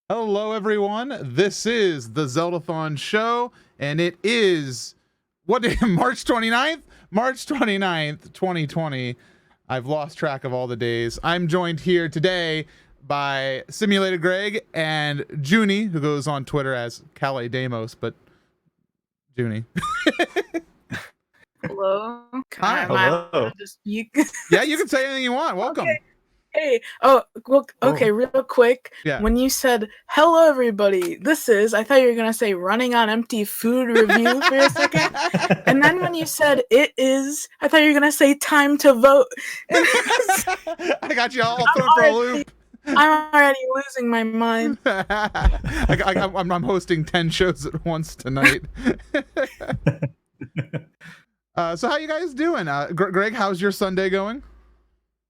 Hello, everyone. This is the Zeldathon show, and it is, what day? March 29th? March 29th, 2020. I've lost track of all the days. I'm joined here today by SimulatedGREG and Junie, who goes on Twitter as Kalledemos, but Junie. Hello. Hi. Hello. Yeah, you can say anything you want. Welcome. Okay. Hey. Oh, well, okay, real quick. Yeah. When you said, hello, everybody, I thought you were going to say running on empty food review for a second. And then when you said it is, I thought you were going to say time to vote. I got you all thrown for a loop. I'm already losing my mind. I'm hosting 10 shows at once tonight. So how you guys doing? Greg, how's your Sunday going?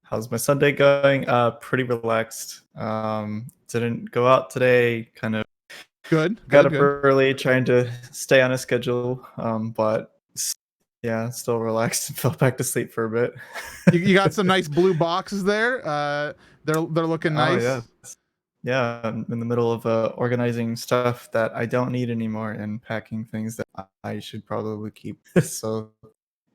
How's my Sunday going? Pretty relaxed. Didn't go out today. Kind of got up early, trying to stay on a schedule. But yeah, still relaxed and fell back to sleep for a bit. You got some nice blue boxes there. They're looking nice. Oh, yeah. I'm in the middle of organizing stuff that I don't need anymore and packing things that I should probably keep. So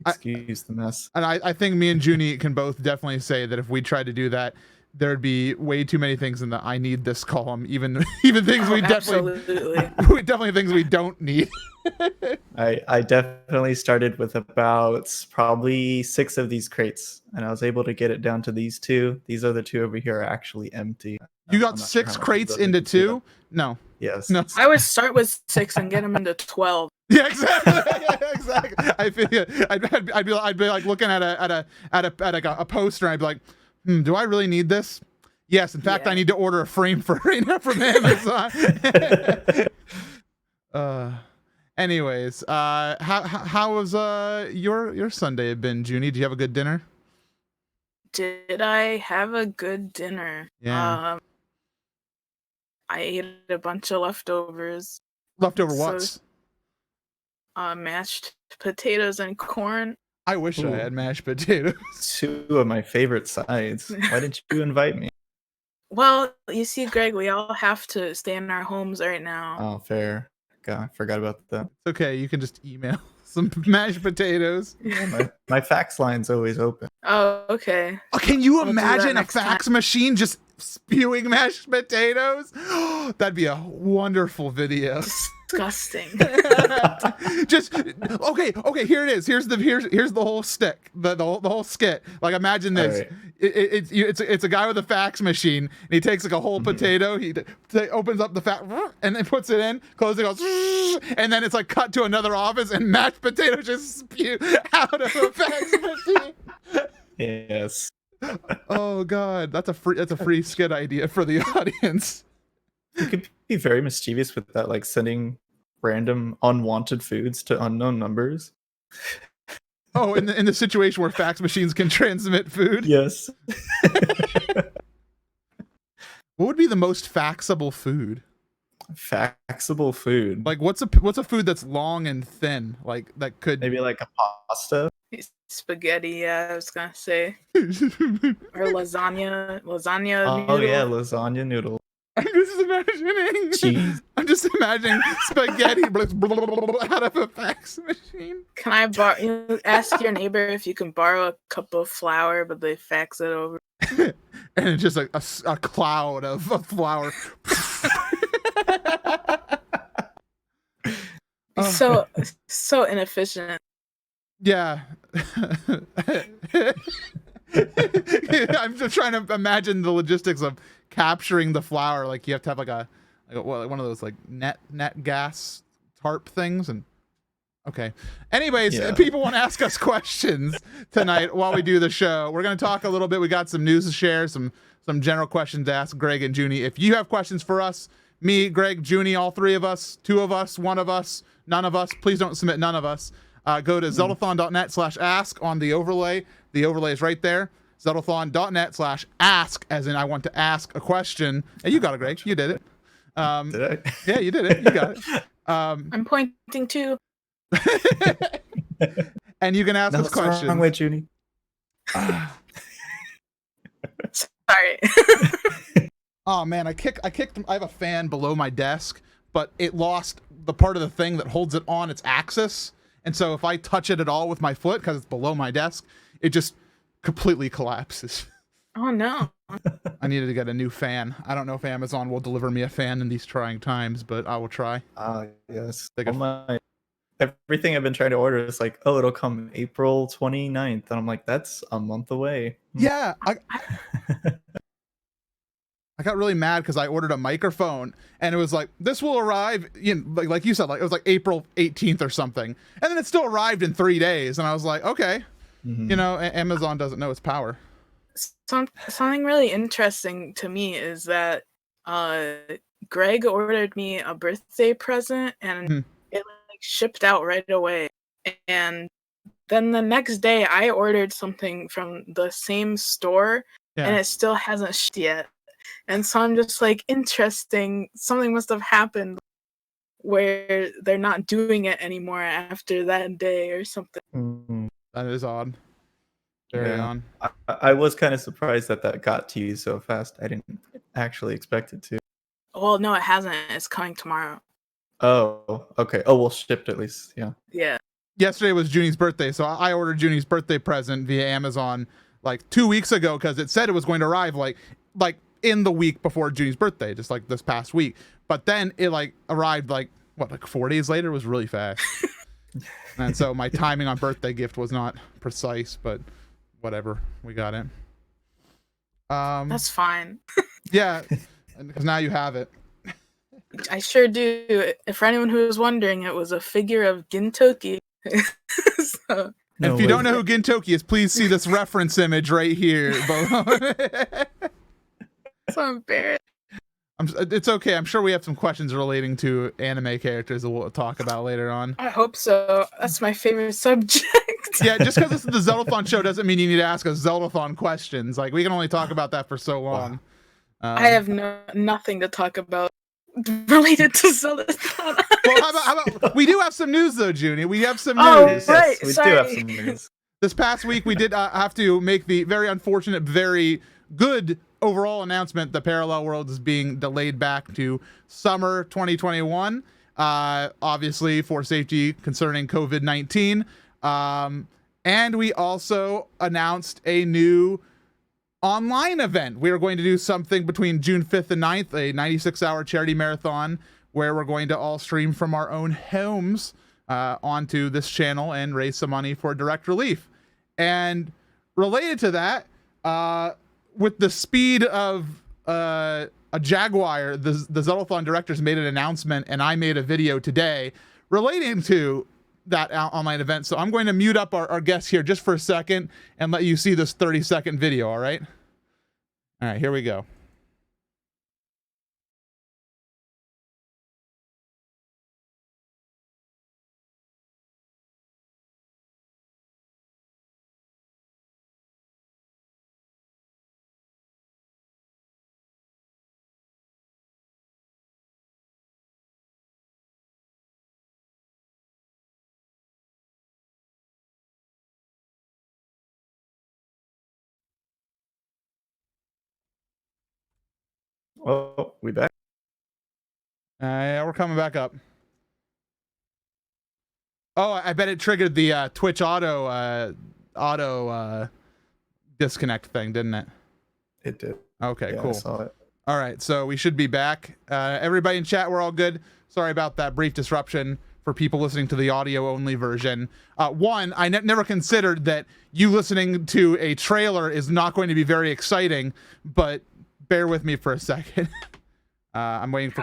excuse the mess. And I think me and Junie can both definitely say that if we tried to do that, there'd be way too many things in the I need this column, even things we definitely things we don't need. I definitely started with about probably 6 of these crates, and I was able to get it down to these 2. These other 2 over here are actually empty. You got 6 crates into 2? No. Yes. No. I would start with 6 and get them into 12. Yeah, exactly. Exactly. I feel I'd be like looking at a poster, and I'd be like, do I really need this? Yes, in fact, I need to order a frame for right now from Amazon. Anyways, how was your Sunday been, Junie? Did you have a good dinner? Did I have a good dinner? Yeah. I ate a bunch of leftovers. Leftover what? Mashed potatoes and corn. I wish I had mashed potatoes. 2 of my favorite sides. Why didn't you invite me? Well, you see, Greg, we all have to stay in our homes right now. Oh, fair. God, I forgot about that. It's okay. You can just email some mashed potatoes. Yeah, my fax line's always open. Oh, okay. Oh, can you imagine a fax machine just spewing mashed potatoes? That'd be a wonderful video. Disgusting. Just okay. Here it is. Here's the whole stick. The whole skit. Like, imagine this. Right. It's a guy with a fax machine, and he takes like a whole potato. He opens up the fax and then puts it in. Closes it, goes, and then it's like cut to another office, and mashed potatoes just spew out of a fax machine. Yes. Oh God, that's a free skit idea for the audience. You could be very mischievous with that, like sending random unwanted foods to unknown numbers. Oh, in the situation where fax machines can transmit food? Yes. What would be the most faxable food? Faxable foor like what's a food that's long and thin, like that could maybe like a pasta? Spaghetti, yeah, I was gonna say. Or lasagna Oh noodle. yeah, lasagna noodle. I'm just imagining spaghetti out of a fax machine. Can I ask your neighbor if you can borrow a cup of flour, but they fax it over? And it's just like a cloud of flour. So inefficient. Yeah. I'm just trying to imagine the logistics of capturing the flour. Like, you have to have like one of those like net gas tarp things. And okay, anyways, people want to ask us questions tonight while we do the show. We're going to talk a little bit. We got some news to share, some general questions to ask Greg and Junie. If you have questions for us, me, Greg, Junie, all 3 of us, 2 of us, 1 of us, none of us, please don't submit none of us. Go to zeldathon.net/ask on the overlay. The overlay is right there. zeldathon.net/ask, as in I want to ask a question. Hey, you got it, Greg. You did it. Did I? Yeah, you did it. You got it. I'm pointing too. And you can ask us questions. Wrong way, Junie. Sorry. Oh man, I have a fan below my desk, but it lost the part of the thing that holds it on its axis. And so if I touch it at all with my foot, because it's below my desk, it just completely collapses. Oh no. I needed to get a new fan. I don't know if Amazon will deliver me a fan in these trying times, but I will try. Yes. Everything I've been trying to order is like, oh, it'll come April 29th. And I'm like, that's a month away. Yeah. I got really mad because I ordered a microphone and it was like, this will arrive, like you said, like it was like April 18th or something. And then it still arrived in 3 days. And I was like, okay, Amazon doesn't know its power. Something really interesting to me is that Greg ordered me a birthday present and it like shipped out right away. And then the next day I ordered something from the same store and it still hasn't shipped yet. And so I'm just like, interesting. Something must have happened where they're not doing it anymore after that day or something. That is odd. Very odd. I was kind of surprised that got to you so fast. I didn't actually expect it to. Well, no, it hasn't. It's coming tomorrow. Oh, okay. Oh, well, shipped at least. Yeah. Yeah. Yesterday was Junie's birthday, so I ordered Junie's birthday present via Amazon like 2 weeks ago because it said it was going to arrive like in the week before Junie's birthday, just like this past week. But then it like arrived like 4 days later. It was really fast. And so my timing on birthday gift was not precise, but whatever, we got it. That's fine. Yeah, because now you have it. I sure do. For anyone who was wondering, it was a figure of Gintoki. So. And if you don't know who Gintoki is, please see this reference image right here. So embarrassed. It's okay. I'm sure we have some questions relating to anime characters that we'll talk about later on. I hope so. That's my favorite subject. Yeah, just because this is the Zeldathon show doesn't mean you need to ask us Zeldathon questions. Like, we can only talk about that for so long. I have nothing to talk about related to Zeldathon. Well, how about we do have some news though, Junie. We have some news. Oh, right. Yes, we Sorry. do have some news. This past week, we did have to make the very unfortunate, very good overall announcement that Parallel Worlds is being delayed back to summer 2021, obviously for safety concerning COVID-19. And we also announced a new online event. We are going to do something between June 5th and 9th, a 96-hour charity marathon where we're going to all stream from our own homes onto this channel and raise some money for direct relief. And related to that, with the speed of a Jaguar, the Zeldathon directors made an announcement, and I made a video today relating to that online event. So I'm going to mute up our guests here just for a second and let you see this 30-second video, all right? All right, here we go. Oh, we back? Yeah, we're coming back up. Oh, I bet it triggered the Twitch auto disconnect thing, didn't it? It did. Okay, Yeah, cool. I saw it. All right, so we should be back. Everybody in chat, we're all good. Sorry about that brief disruption for people listening to the audio-only version. One, I never considered that you listening to a trailer is not going to be very exciting, but bear with me for a second. I'm waiting for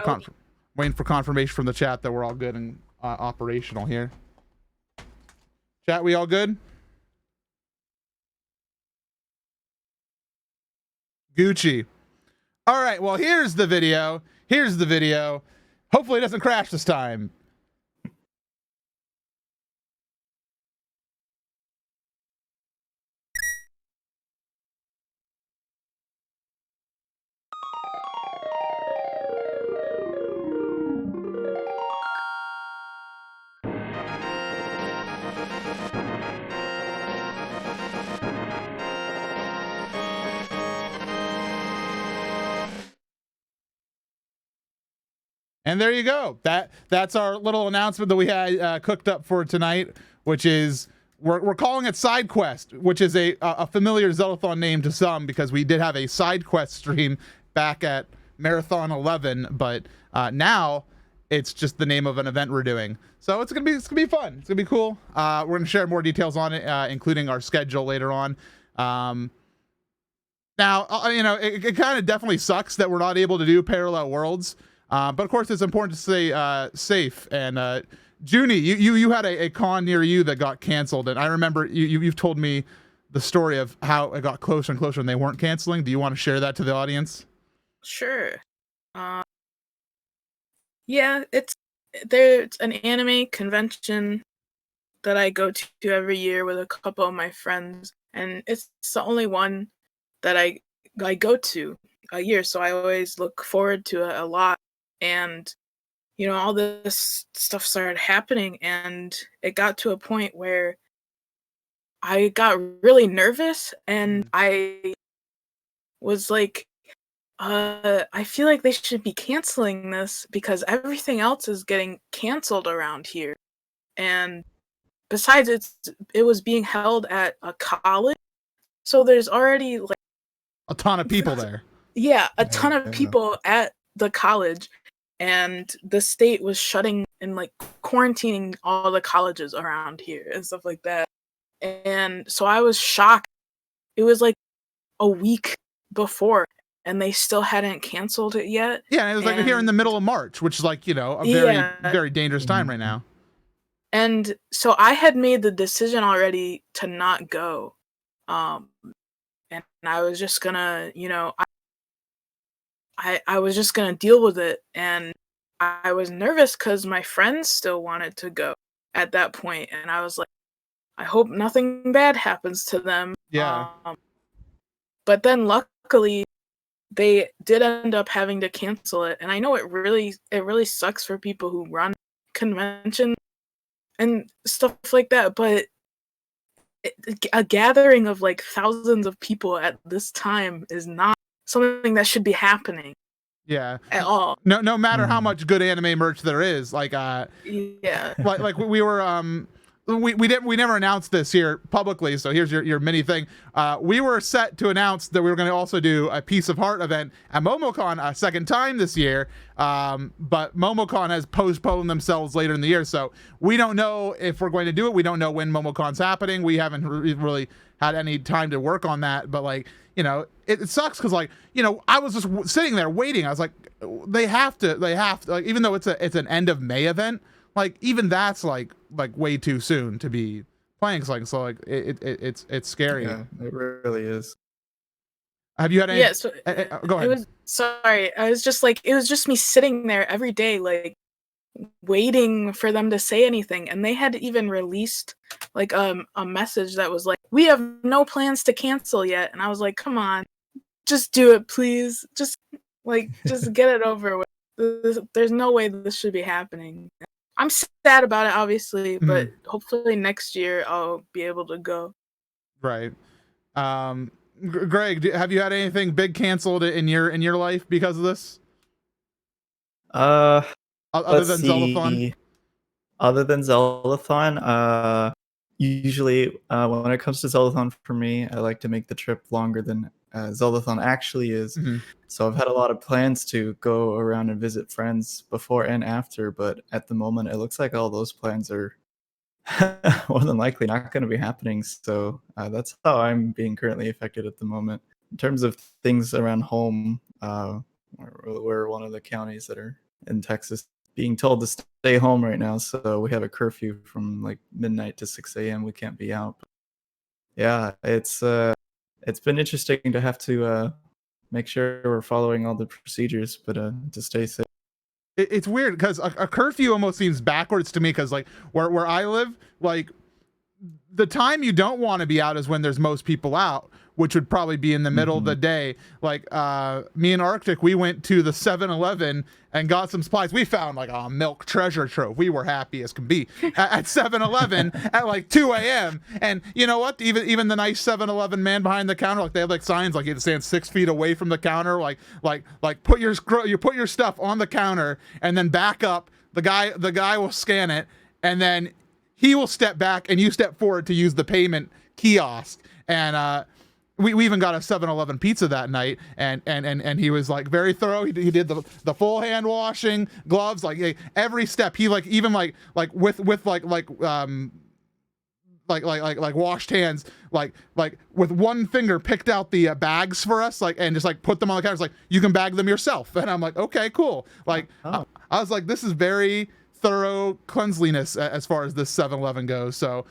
confirmation from the chat that we're all good and operational here. Chat, we all good? Gucci. All right, well, here's the video. Hopefully it doesn't crash this time. And there you go. That's our little announcement that we had cooked up for tonight, which is we're calling it Side Quest, which is a familiar Zeldathon name to some because we did have a Side Quest stream back at Marathon 11, but now it's just the name of an event we're doing. So it's gonna be fun. It's gonna be cool. We're gonna share more details on it, including our schedule later on. Now, it kind of definitely sucks that we're not able to do parallel worlds. But of course, it's important to stay safe. And Junie, you had a con near you that got canceled, and I remember you've told me the story of how it got closer and closer and they weren't canceling. Do you want to share that to the audience? Sure. Yeah, there's an anime convention that I go to every year with a couple of my friends, and it's the only one that I go to a year, so I always look forward to it a lot. And all this stuff started happening, and it got to a point where I got really nervous, and I was like, I feel like they should be canceling this because everything else is getting canceled around here. And besides, it was being held at a college, so there's already like a ton of people there. Yeah, a ton of people at the college, and the state was shutting and like quarantining all the colleges around here and stuff like that. And so I was shocked. It was like a week before, and they still hadn't canceled it yet. Yeah, and it was like here in the middle of March, which is like, a very, very dangerous time right now. And so I had made the decision already to not go. And I was just gonna, I was just gonna deal with it. And I was nervous because my friends still wanted to go at that point. And I was like, I hope nothing bad happens to them. Yeah. But then luckily, they did end up having to cancel it. And I know it really sucks for people who run conventions and stuff like that. But a gathering of like thousands of people at this time is not something that should be happening. Yeah. At all. No matter how much good anime merch there is, like yeah. Like we were we never announced this here publicly, so here's your mini thing. We were set to announce that we were going to also do a Piece of Heart event at MomoCon a second time this year, but MomoCon has postponed themselves later in the year, so we don't know if we're going to do it. We don't know when MomoCon's happening. We haven't really had any time to work on that, but like, it sucks because like, I was just sitting there waiting. I was like, they have to like, even though it's an end of May event, like even that's like way too soon to be playing something. So like it's scary. Yeah, it really is. Have you had any? Yeah, so go ahead. I was just like, it was just me sitting there every day, like waiting for them to say anything. And they had even released like a message that was like, we have no plans to cancel yet. And I was like, come on, just do it, please. Just get it over with. There's no way this should be happening. I'm sad about it, obviously, but hopefully next year I'll be able to go. Right. Greg, have you had anything big canceled in your life because of this? Other than Zeldathon? Other than Zeldathon, usually when it comes to Zeldathon for me, I like to make the trip longer than Zeldathon actually is. So I've had a lot of plans to go around and visit friends before and after, but at the moment it looks like all those plans are more than likely not going to be happening. So that's how I'm being currently affected at the moment. In terms of things around home, we're one of the counties that are in Texas being told to stay home right now. So we have a curfew from like midnight to 6 a.m. We can't be out. But yeah, it's been interesting to have to make sure we're following all the procedures, but to stay safe. It's weird because a curfew almost seems backwards to me because like where I live, like the time you don't want to be out is when there's most people out, which would probably be in the middle of the day. Like me and Arctic, we went to the 7-Eleven and got some supplies. We found like a milk treasure trove. We were happy as can be at 7-Eleven at like 2 a.m. And you know what? Even the nice 7-Eleven man behind the counter, like they have like signs like you have to stand 6 feet away from the counter. Like put your stuff on the counter and then back up. The guy will scan it and then he will step back and you step forward to use the payment kiosk. And we even got a 7-Eleven pizza that night, and he was like very thorough. He did the full hand washing, gloves, like every step. He like even like with washed hands, like with one finger picked out the bags for us, like, and just like put them on the counter. It's like, you can bag them yourself. And I'm like, okay, cool. Like I was like, this is very thorough cleanliness as far as this 7-Eleven goes. So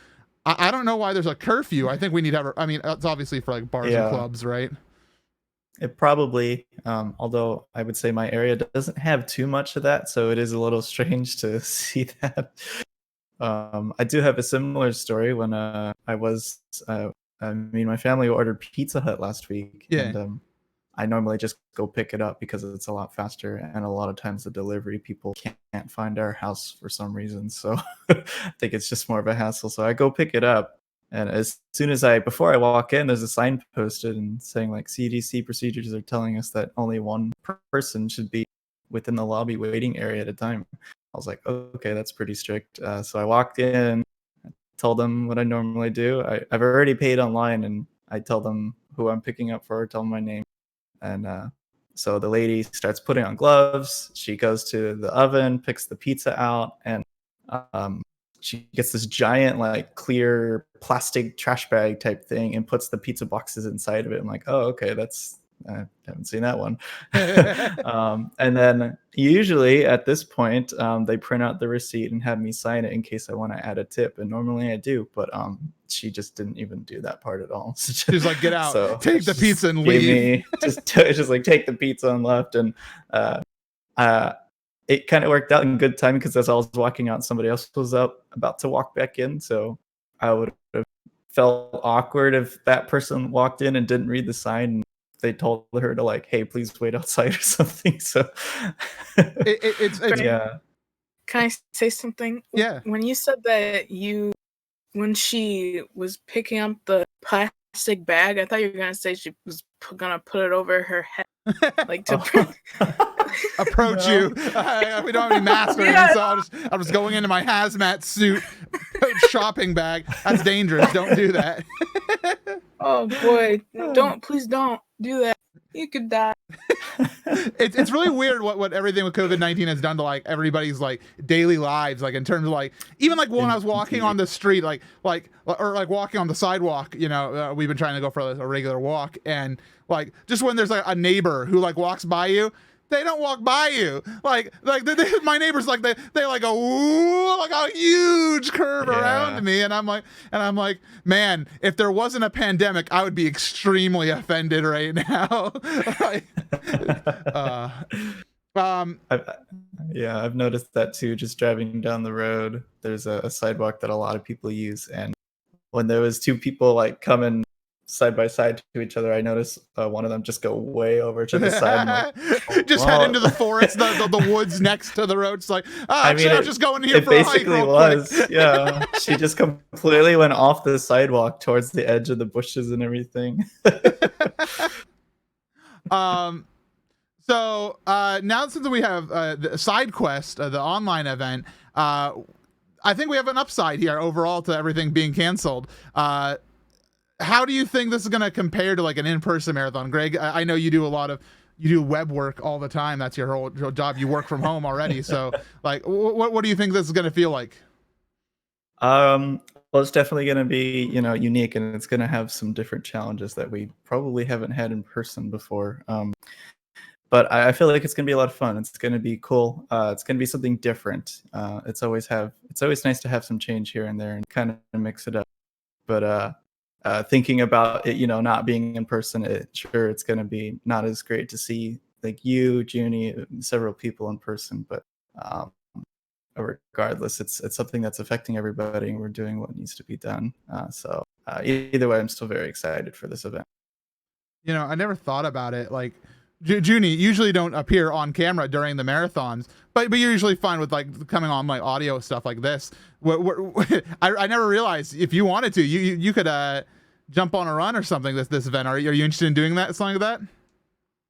I don't know why there's a curfew. I think we need to have, I mean, it's obviously for like bars and clubs, right? It probably, although I would say my area doesn't have too much of that, so it is a little strange to see that. I do have a similar story when I was, my family ordered Pizza Hut last week. Yeah. And I normally just go pick it up because it's a lot faster, and a lot of times the delivery people can't find our house for some reason, so I think it's just more of a hassle. So I go pick it up, and as soon as before I walk in, there's a sign posted and saying like CDC procedures are telling us that only one person should be within the lobby waiting area at a time. I was like, okay, that's pretty strict. So I walked in, told them what I normally do. I've already paid online, and I tell them who I'm picking up for, tell them my name. And so the lady starts putting on gloves. She goes to the oven, picks the pizza out, and she gets this giant like clear plastic trash bag type thing and puts the pizza boxes inside of it. I'm like, oh, okay, I haven't seen that one. And then usually at this point, they print out the receipt and have me sign it in case I want to add a tip. And normally I do, but she just didn't even do that part at all. She's like, get out, so take the pizza and leave. Just like take the pizza and left. And it kind of worked out in good time because as I was walking out, somebody else was about to walk back in. So I would have felt awkward if that person walked in and didn't read the sign. And they told her to like, hey, please wait outside or something. So it's yeah. Can I say something? Yeah. When you said that when she was picking up the plastic bag, I thought you were gonna say she was gonna put it over her head, like to approach you. We don't have any masks or anything, so I'm just going into my hazmat suit, shopping bag. That's dangerous. Don't do that. Oh boy! Please don't do that. You could die. It's really weird what everything with COVID-19 has done to like everybody's like daily lives, like in terms of like even like when I was walking on the street, like walking on the sidewalk, you know, we've been trying to go for a regular walk, and like just when there's like a neighbor who like walks by you, they don't walk by you. Like my neighbors like they like go ooh, like a huge curve around me, and I'm like, man, if there wasn't a pandemic, I would be extremely offended right now. I've noticed that too. Just driving down the road, there's a sidewalk that a lot of people use, and when there was two people like coming side by side to each other, I noticed one of them just go way over to the side. Like, just head into the forest, the woods next to the road. It's like, I was just going here for a hike. It basically was, yeah. She just completely went off the sidewalk towards the edge of the bushes and everything. So now since we have the side quest, the online event, I think we have an upside here overall to everything being canceled. How do you think this is going to compare to like an in-person marathon? Greg, I know you do web work all the time. That's your whole job. You work from home already. So like, what do you think this is going to feel like? Well, it's definitely going to be, unique, and it's going to have some different challenges that we probably haven't had in person before. But I feel like it's going to be a lot of fun. It's going to be cool. It's going to be something different. It's always nice to have some change here and there and kind of mix it up. But thinking about it, not being in person, it's going to be not as great to see like you, Junie, several people in person. But regardless, it's something that's affecting everybody, and we're doing what needs to be done. So either way, I'm still very excited for this event. You know, I never thought about it. Like, Junie, usually don't appear on camera during the marathons, but you're usually fine with like coming on like audio stuff like this. I never realized if you wanted to, you could jump on a run or something this event. Are you interested in doing that? Something like that?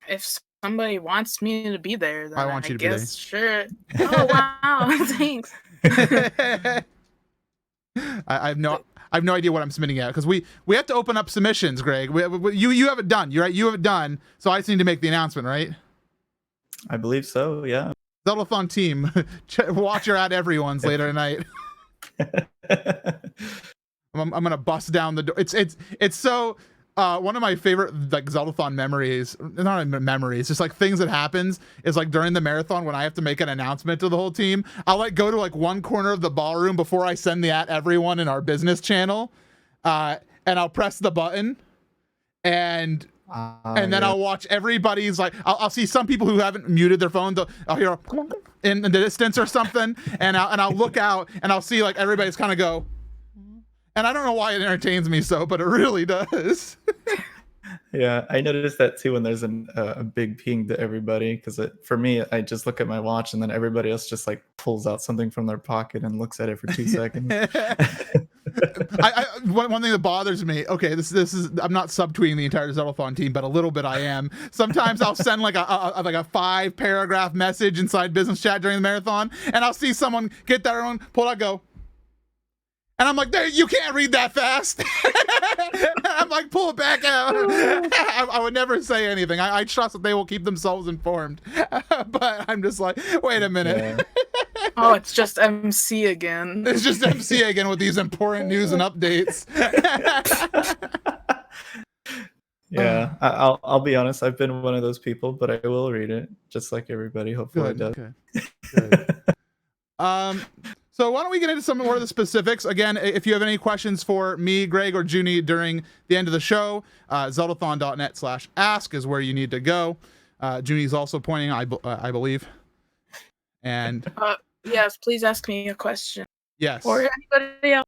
If somebody wants me to be there, then I want you to be there. Sure. Oh wow, thanks. I have no idea what I'm submitting yet, because we have to open up submissions, Greg. You have it done. You're right. You have it done. So I just need to make the announcement, right? I believe so. Yeah. Zeldathon team, watch your ad everyone's later tonight. I'm gonna bust down the door. It's so one of my favorite like Zeldathon memories, not memories, just like things that happens is like during the marathon when I have to make an announcement to the whole team, I'll like go to like one corner of the ballroom before I send the at everyone in our business channel, and I'll press the button, and then I'll watch everybody's like I'll see some people who haven't muted their phone. I'll hear a in the distance or something, and I'll look out and I'll see like everybody's kind of go. And I don't know why it entertains me so, but it really does. Yeah, I noticed that too when there's a big ping to everybody, because for me, I just look at my watch and then everybody else just like pulls out something from their pocket and looks at it for 2 seconds. One thing that bothers me, okay, this is I'm not subtweeting the entire Zeldathon team, but a little bit I am. Sometimes I'll send like a 5-paragraph message inside business chat during the marathon, and I'll see someone get their own, pull out, go. And I'm like, you can't read that fast. I'm like, pull it back out. I would never say anything. I trust that they will keep themselves informed. But I'm just like, wait a minute. Yeah. Oh, it's just MC again. It's just MC again with these important news and updates. Yeah, I'll be honest. I've been one of those people, but I will read it, just like everybody. Hopefully, Good, does. Good. So why don't we get into some more of the specifics? Again, if you have any questions for me, Greg, or Junie during the end of the show, zeldathon.net/ask is where you need to go. Junie's also pointing, I believe. And yes, please ask me a question. Yes. Or anybody else.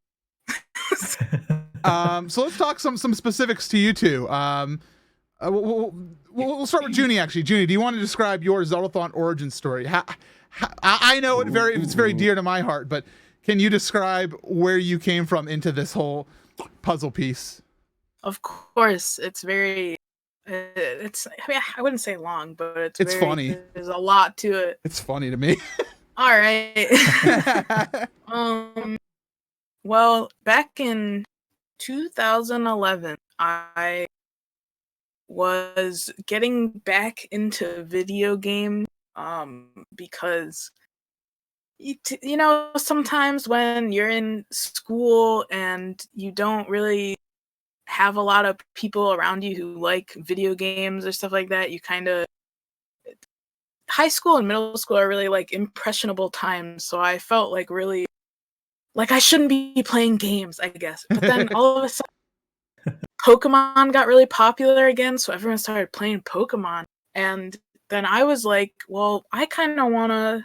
So let's talk some specifics to you two. We'll start with Junie, actually. Junie, do you want to describe your Zeldathon origin story? I know it's very dear to my heart, but can you describe where you came from into this whole puzzle piece? Of course, it's very. I mean, I wouldn't say long, but it's funny. There's a lot to it. It's funny to me. All right. Well, back in 2011, I was getting back into video games. Because you know, sometimes when you're in school and you don't really have a lot of people around you who like video games or stuff like that, you kind of high school and middle school are really like impressionable times, so I felt like really like I shouldn't be playing games, I guess. But then all of a sudden Pokemon got really popular again, so everyone started playing Pokemon, and then I was like, well, I kind of want to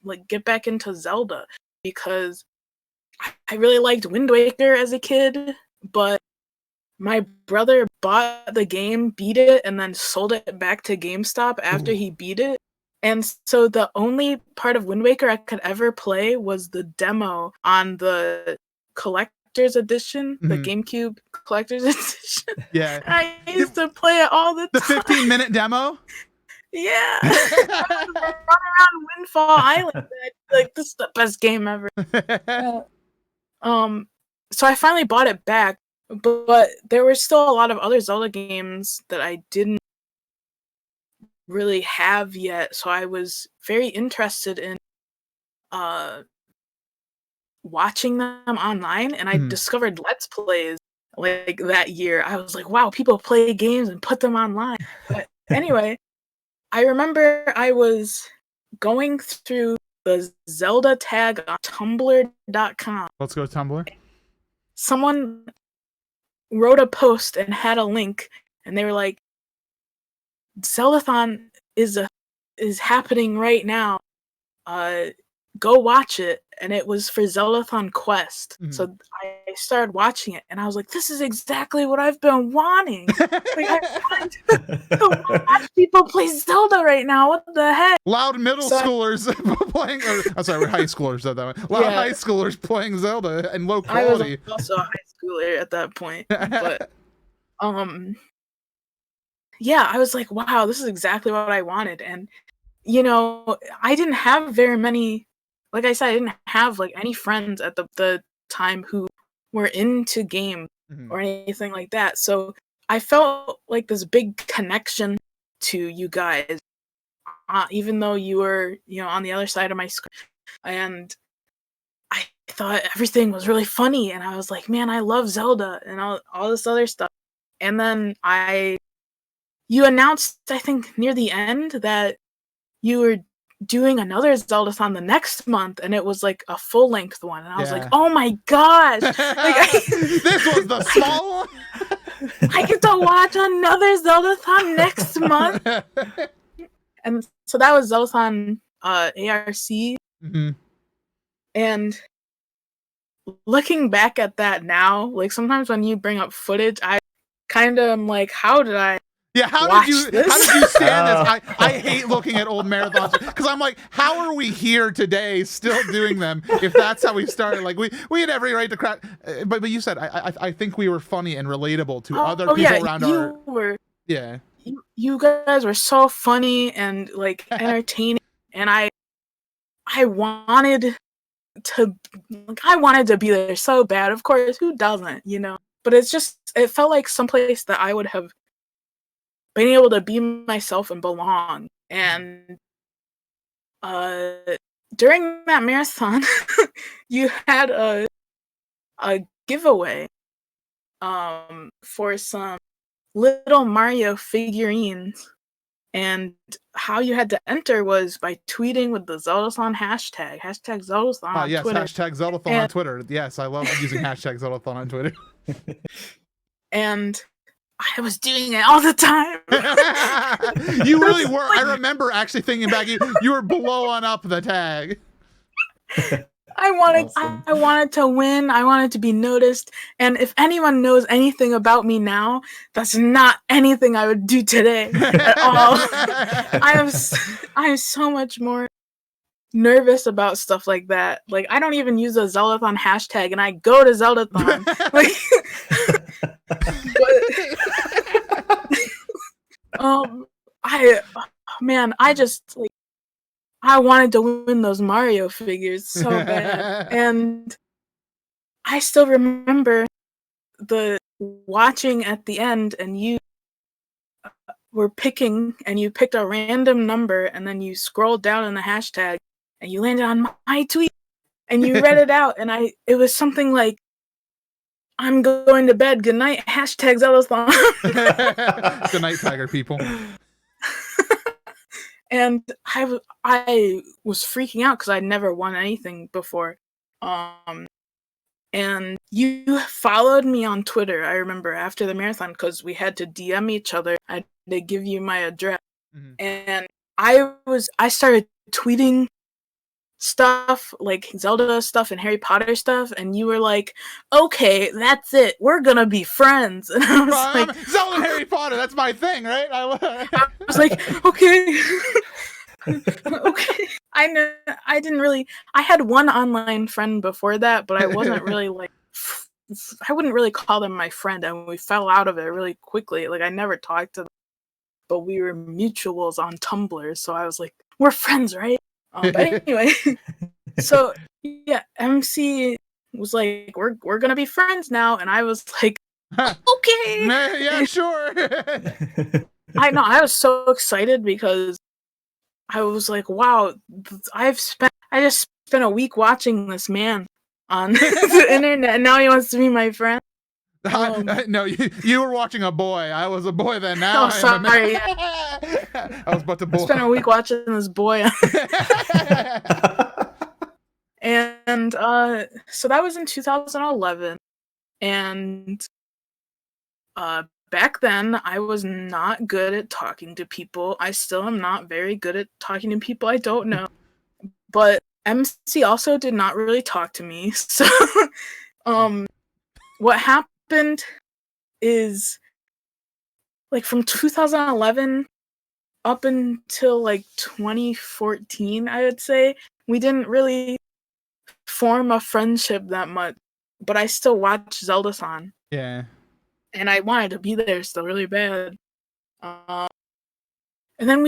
like get back into Zelda, because I really liked Wind Waker as a kid, but my brother bought the game, beat it, and then sold it back to GameStop after he beat it. And so the only part of Wind Waker I could ever play was the demo on the collector's edition, the GameCube collector's edition. Yeah. I used to play it all the time. The 15-minute demo? Yeah. I would run around Windfall Island. Like, this is the best game ever. So I finally bought it back, but there were still a lot of other Zelda games that I didn't really have yet, so I was very interested in watching them online, and I discovered Let's Plays like that year. I was like, wow, people play games and put them online. But anyway, I remember I was going through the Zelda tag on Tumblr.com. Let's go to Tumblr. Someone wrote a post and had a link, and they were like, Zeldathon is happening right now. go watch it, and it was for Zeldathon Quest. Mhm. So I started watching it, and I was like, this is exactly what I've been wanting. Like, I want to watch people play Zelda right now. What the heck? Loud middle schoolers playing, I'm sorry, we're high schoolers at that point. Loud high schoolers playing Zelda and low quality. I was also a high schooler at that point, but yeah, I was like, wow, this is exactly what I wanted. And you know, I didn't have very many, like I said, I didn't have like any friends at the time who were into games or anything like that. So I felt like this big connection to you guys, even though you were, you know, on the other side of my screen. And I thought everything was really funny, and I was like, man, I love Zelda and all this other stuff. And then you announced, I think near the end, that you were doing another Zeldathon the next month, and it was like a full-length one, and I was like, oh my gosh, like, this was the small one. I get to watch another Zeldathon next month. And so that was Zeldathon ARC. And looking back at that now, like sometimes when you bring up footage, I kind of am like, how did I how did you stand this? I hate looking at old marathons because I'm like, how are we here today still doing them if that's how we started? Like we had every right to crack, but you said I think we were funny and relatable to other people around you guys were so funny and like entertaining, and I wanted to be there so bad. Of course, who doesn't, you know? But it felt like someplace that I would have been able to be myself and belong. And during that marathon, you had a giveaway for some little Mario figurines, and how you had to enter was by tweeting with the Zeldathon hashtag Zeldathon on Twitter. Hashtag Zeldathon on Twitter. Yes, I love using hashtag Zeldathon on Twitter. And I was doing it all the time. You really were. I remember actually thinking back, you were blowing up the tag. I wanted to win. I wanted to be noticed. And if anyone knows anything about me now, that's not anything I would do today at all. I am so much more nervous about stuff like that. Like, I don't even use a Zeldathon hashtag, and I go to Zeldathon. Like, I just like, I wanted to win those Mario figures so bad. And I still remember the watching at the end, and you were picking, and you picked a random number, and then you scrolled down in the hashtag, and you landed on my tweet, and you read it out, and it was something like, I'm going to bed, good night, hashtag Zeldathon. Good night, Tiger people. And I was freaking out because I'd never won anything before. And you followed me on Twitter, I remember, after the marathon, because we had to DM each other. I had to give you my address. And I started tweeting stuff, like Zelda stuff and Harry Potter stuff, and you were like, okay, that's it, we're gonna be friends. And I was like, Zelda and Harry Potter, that's my thing, right? I was like, okay. Okay. I didn't really, I had one online friend before that, but I wasn't really like, I wouldn't really call them my friend, and we fell out of it really quickly. Like, I never talked to them, but we were mutuals on Tumblr, so I was like, we're friends, right? But anyway, so yeah, MC was like, we're gonna be friends now, and I was like, okay. Yeah, sure. I know, I was so excited because I was like, wow, I just spent a week watching this man on the internet, and now he wants to be my friend. No, you were watching a boy. I was a boy then. Now sorry. I was about to boy. I spent a week watching this boy. And so that was in 2011. And back then, I was not good at talking to people. I still am not very good at talking to people I don't know. But MC also did not really talk to me. So what happened is, like, from 2011 up until like 2014, I would say, we didn't really form a friendship that much, but I still watched Zeldathon. Yeah. And I wanted to be there still really bad. And then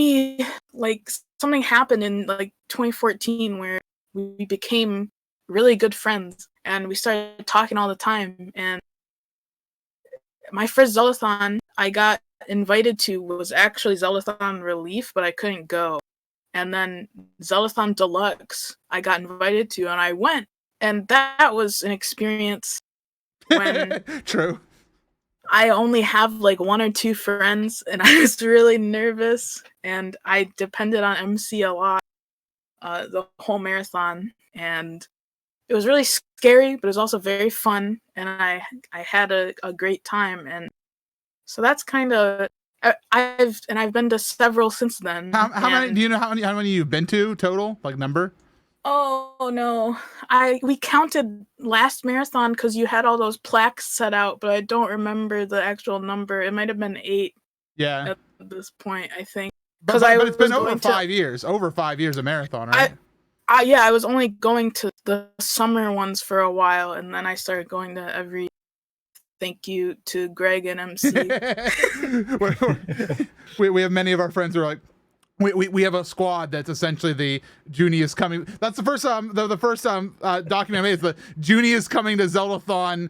something happened in like 2014 where we became really good friends and we started talking all the time. And my first Zeldathon I got invited to was actually Zeldathon Relief, but I couldn't go. And then Zeldathon Deluxe I got invited to, and I went. And that was an experience when True. I only have like 1 or 2 friends, and I was really nervous, and I depended on MC a lot the whole marathon, and it was really scary, but it was also very fun, and I had a great time, and so that's kind of I've been to several since then. How many? Do you know how many you've been to total, like number? Oh no, we counted last marathon because you had all those plaques set out, but I don't remember the actual number. It might have been 8. Yeah. At this point, I think. But it's been over 5 years. Over 5 years of marathon, right? Yeah, I was only going to the summer ones for a while, and then I started going to every. Thank you to Greg and MC. we have many of our friends who are like, we have a squad that's essentially the Junie is coming. That's the first the first document I made is the Junie is coming to Zeldathon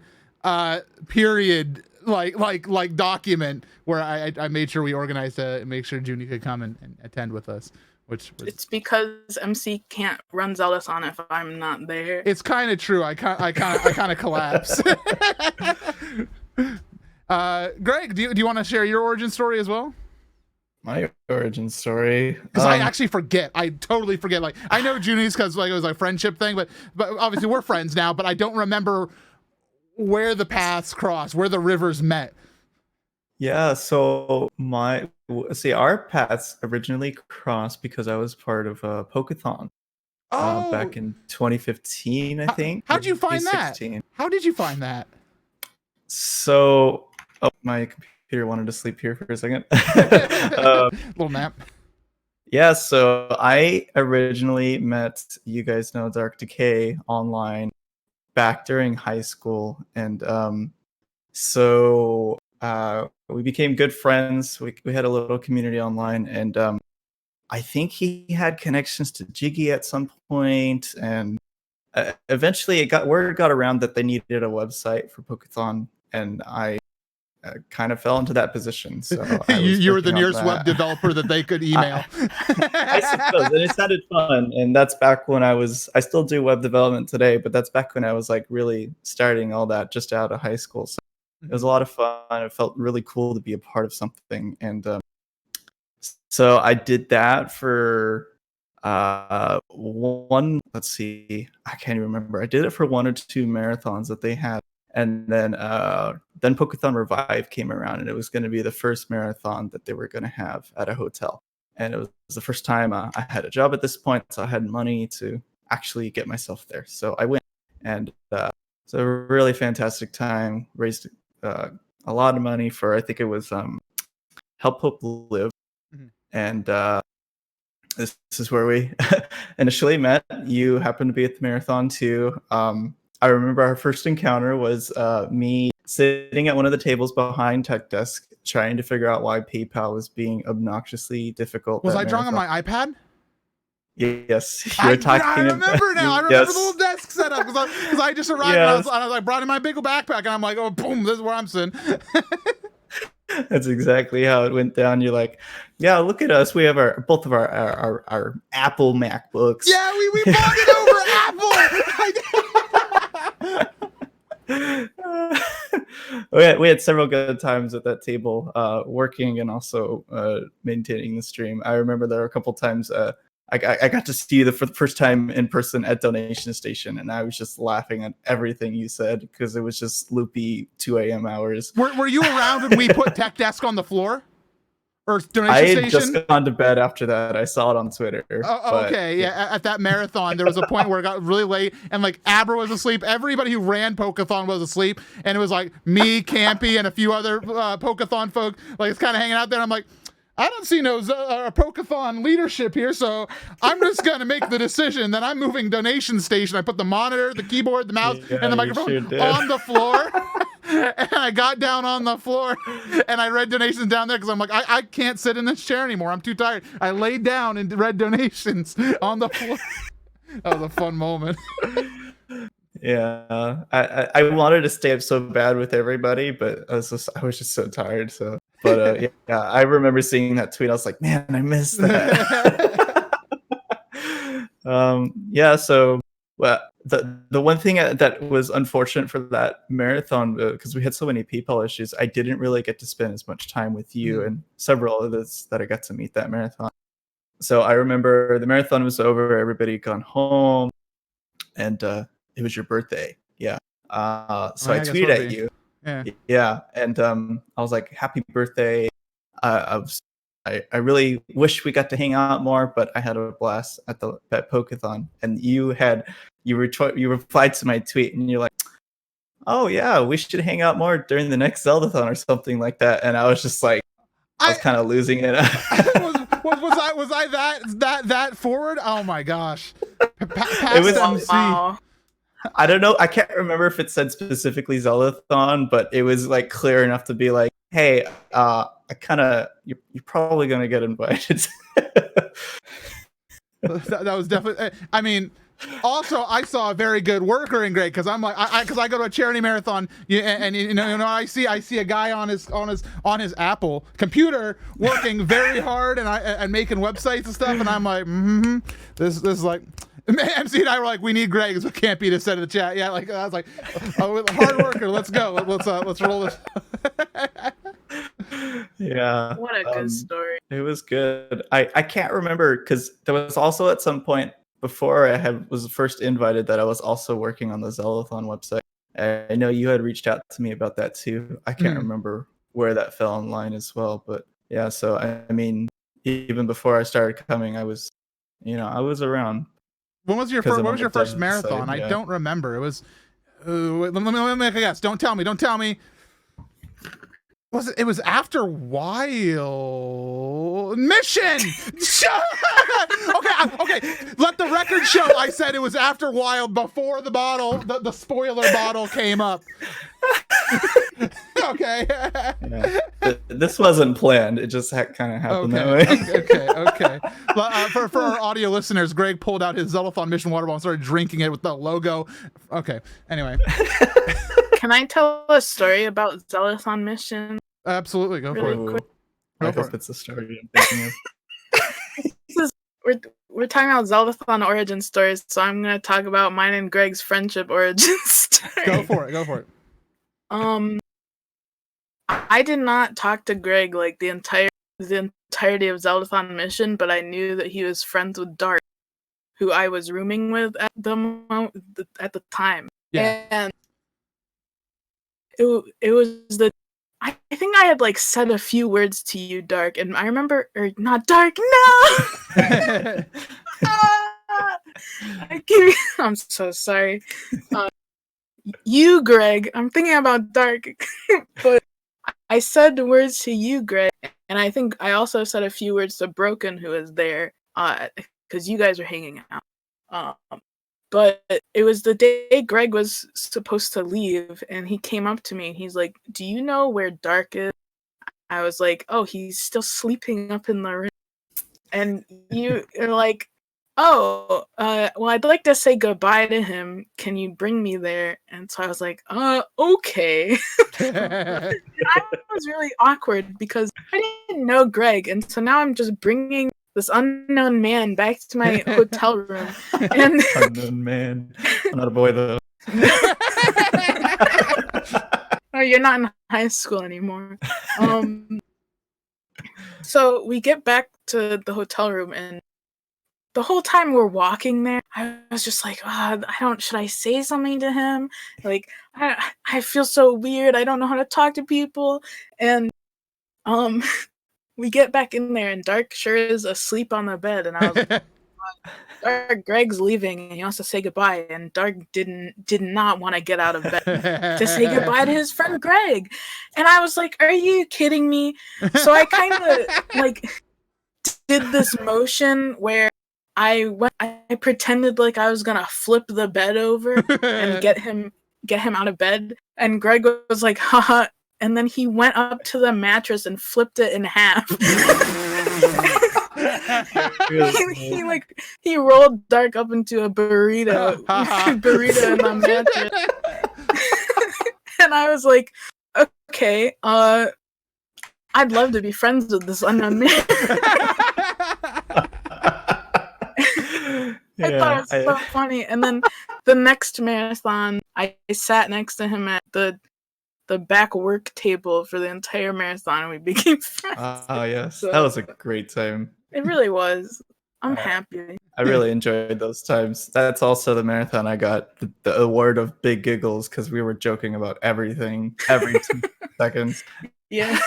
period like document where I made sure we organized to make sure Junie could come and attend with us. It's because MC can't run Zeldathon if I'm not there. It's kind of true. I kind of collapse. Greg, do you want to share your origin story as well? My origin story, because I actually forget. I totally forget. Like, I know Junie's because like it was a friendship thing, but obviously we're friends now. But I don't remember where the paths crossed, where the rivers met. Yeah, so our paths originally crossed because I was part of a Pokeathon back in 2015, I think. How'd you find that? How did you find that? So, my computer wanted to sleep here for a second. Little nap. Yeah, so I originally met, you guys know, Dark Decay online back during high school, and we became good friends. We had a little community online, and I think he had connections to Jiggy at some point, and eventually word got around that they needed a website for Pokeathon, and I kind of fell into that position. So you were the nearest web developer that they could email. I suppose, and it sounded fun. And that's back when I still do web development today, but that's back when I was like really starting all that just out of high school. So it was a lot of fun. It felt really cool to be a part of something. And so I did that for let's see, I can't even remember. I did it for 1 or 2 marathons that they had. And then Pokeathon Revive came around, and it was going to be the first marathon that they were going to have at a hotel. And it was the first time I had a job at this point, so I had money to actually get myself there. So I went, and so a really fantastic time. Raised a lot of money for, I think it was Help Hope Live. Mm-hmm. And this is where we initially met. You happened to be at the marathon too. I remember our first encounter was me sitting at one of the tables behind Tech Desk, trying to figure out why PayPal was being obnoxiously difficult. Was I drawing on my iPad? Yes, you were talking. I remember now. I remember the little desk setup because I just arrived. Yes. And I was like, brought in my big backpack, and I'm like, oh, boom, this is where I'm sitting. That's exactly how it went down. You're like, yeah, look at us. We have both of our Apple MacBooks. Yeah, we bought it over Apple. We had several good times at that table, working and also maintaining the stream. I remember there were a couple times I got to see you for the first time in person at Donation Station, and I was just laughing at everything you said because it was just loopy 2 a.m. hours. Were you around when we put Tech Desk on the floor? or donation I station? had just gone to bed after that. I saw it on Twitter. Oh, okay, yeah. At that marathon, there was a point where it got really late, and like Abra was asleep. Everybody who ran Pokeathon was asleep, and it was like me, Campy, and a few other Pokeathon folk. Like it's kind of hanging out there. And I'm like, I don't see no Pokeathon leadership here, so I'm just gonna make the decision that I'm moving donation station. I put the monitor, the keyboard, the mouse, and the microphone on the floor. And I got down on the floor and I read donations down there because I'm like, I can't sit in this chair anymore. I'm too tired. I laid down and read donations on the floor. That was a fun moment. Yeah, I wanted to stay up so bad with everybody, but I was just so tired. So, but yeah, I remember seeing that tweet. I was like, man, I missed that. Yeah. So, well, the one thing that was unfortunate for that marathon, because we had so many people issues, I didn't really get to spend as much time with you and several others that I got to meet that marathon. So I remember the marathon was over, everybody gone home, and it was your birthday. Yeah. So I tweeted at you. Yeah. And I was like, happy birthday. I really wish we got to hang out more, but I had a blast at Pokeathon. And you replied to my tweet and you're like, oh yeah, we should hang out more during the next Zeldathon or something like that. And I was just like, I was kind of losing it. was I that forward? Oh my gosh. It was MC. Wow. I don't know. I can't remember if it said specifically Zeldathon, but it was like clear enough to be like, hey, you're probably gonna get invited. that was definitely. I mean, also I saw a very good worker in Greg because I'm like, because I go to a charity marathon, and you know I see a guy on his Apple computer working very hard and making websites and stuff, and I'm like, this is like. MC and I were like, we need Greg, so can't be to send in the chat. Yeah, like I was like, oh, hard worker, let's go. Let's roll this. Yeah. What a good story. It was good. I can't remember because there was also at some point before was first invited that I was also working on the Zeldathon website. I know you had reached out to me about that too. I can't remember where that fell in line as well, but yeah. So I mean, even before I started coming, I was around. When was your first marathon? I don't remember. It was. Let me make a guess. Don't tell me. It was after Wild Mission. Okay. Let the record show. I said it was after Wild, before the bottle, the spoiler bottle came up. Okay. Yeah. This wasn't planned. It just kind of happened that way. Okay. For our audio listeners, Greg pulled out his Zeldathon Mission water bottle and started drinking it with the logo. Okay. Anyway. Can I tell a story about Zeldathon Mission? Absolutely. Go for it. I hope it's a story I'm thinking of. We're talking about Zeldathon origin stories, so I'm going to talk about mine and Greg's friendship origin story. Go for it. I did not talk to Greg like the entirety of Zeldathon Mission, but I knew that he was friends with Dark, who I was rooming with at the time. Yeah. And it was I think I had like said a few words to you, Dark, and I remember, or not Dark, no! I'm so sorry. You, Greg, I'm thinking about Dark, but I said the words to you, Greg, and I think I also said a few words to Broken, who was there, because you guys were hanging out. But it was the day Greg was supposed to leave, and he came up to me, and he's like, do you know where Dark is? I was like, oh, he's still sleeping up in the room. And you're like, oh, well, I'd like to say goodbye to him. Can you bring me there? And so I was like, okay. I was really awkward because I didn't know Greg, and so now I'm just bringing this unknown man back to my hotel room. And unknown man. I'm not a boy though. Oh, you're not in high school anymore. So we get back to the hotel room, and the whole time we're walking there, I was just like, should I say something to him? Like, I feel so weird. I don't know how to talk to people. And we get back in there, and Dark sure is asleep on the bed, and I was like, Dark, Greg's leaving, and he wants to say goodbye, and Dark did not want to get out of bed to say goodbye to his friend Greg, and I was like, are you kidding me? So I kind of like did this motion where I pretended like I was gonna flip the bed over and get him out of bed, and Greg was like, haha, and then he went up to the mattress and flipped it in half. he rolled Dark up into a burrito in the mattress. And I was like, okay, I'd love to be friends with this unknown man. I thought it was so funny. And then the next marathon, I sat next to him at the back work table for the entire marathon, and we became friends. Oh, yes. So, that was a great time. It really was. I'm happy. I really enjoyed those times. That's also the marathon I got the award of big giggles, because we were joking about everything every 2 seconds. Yeah.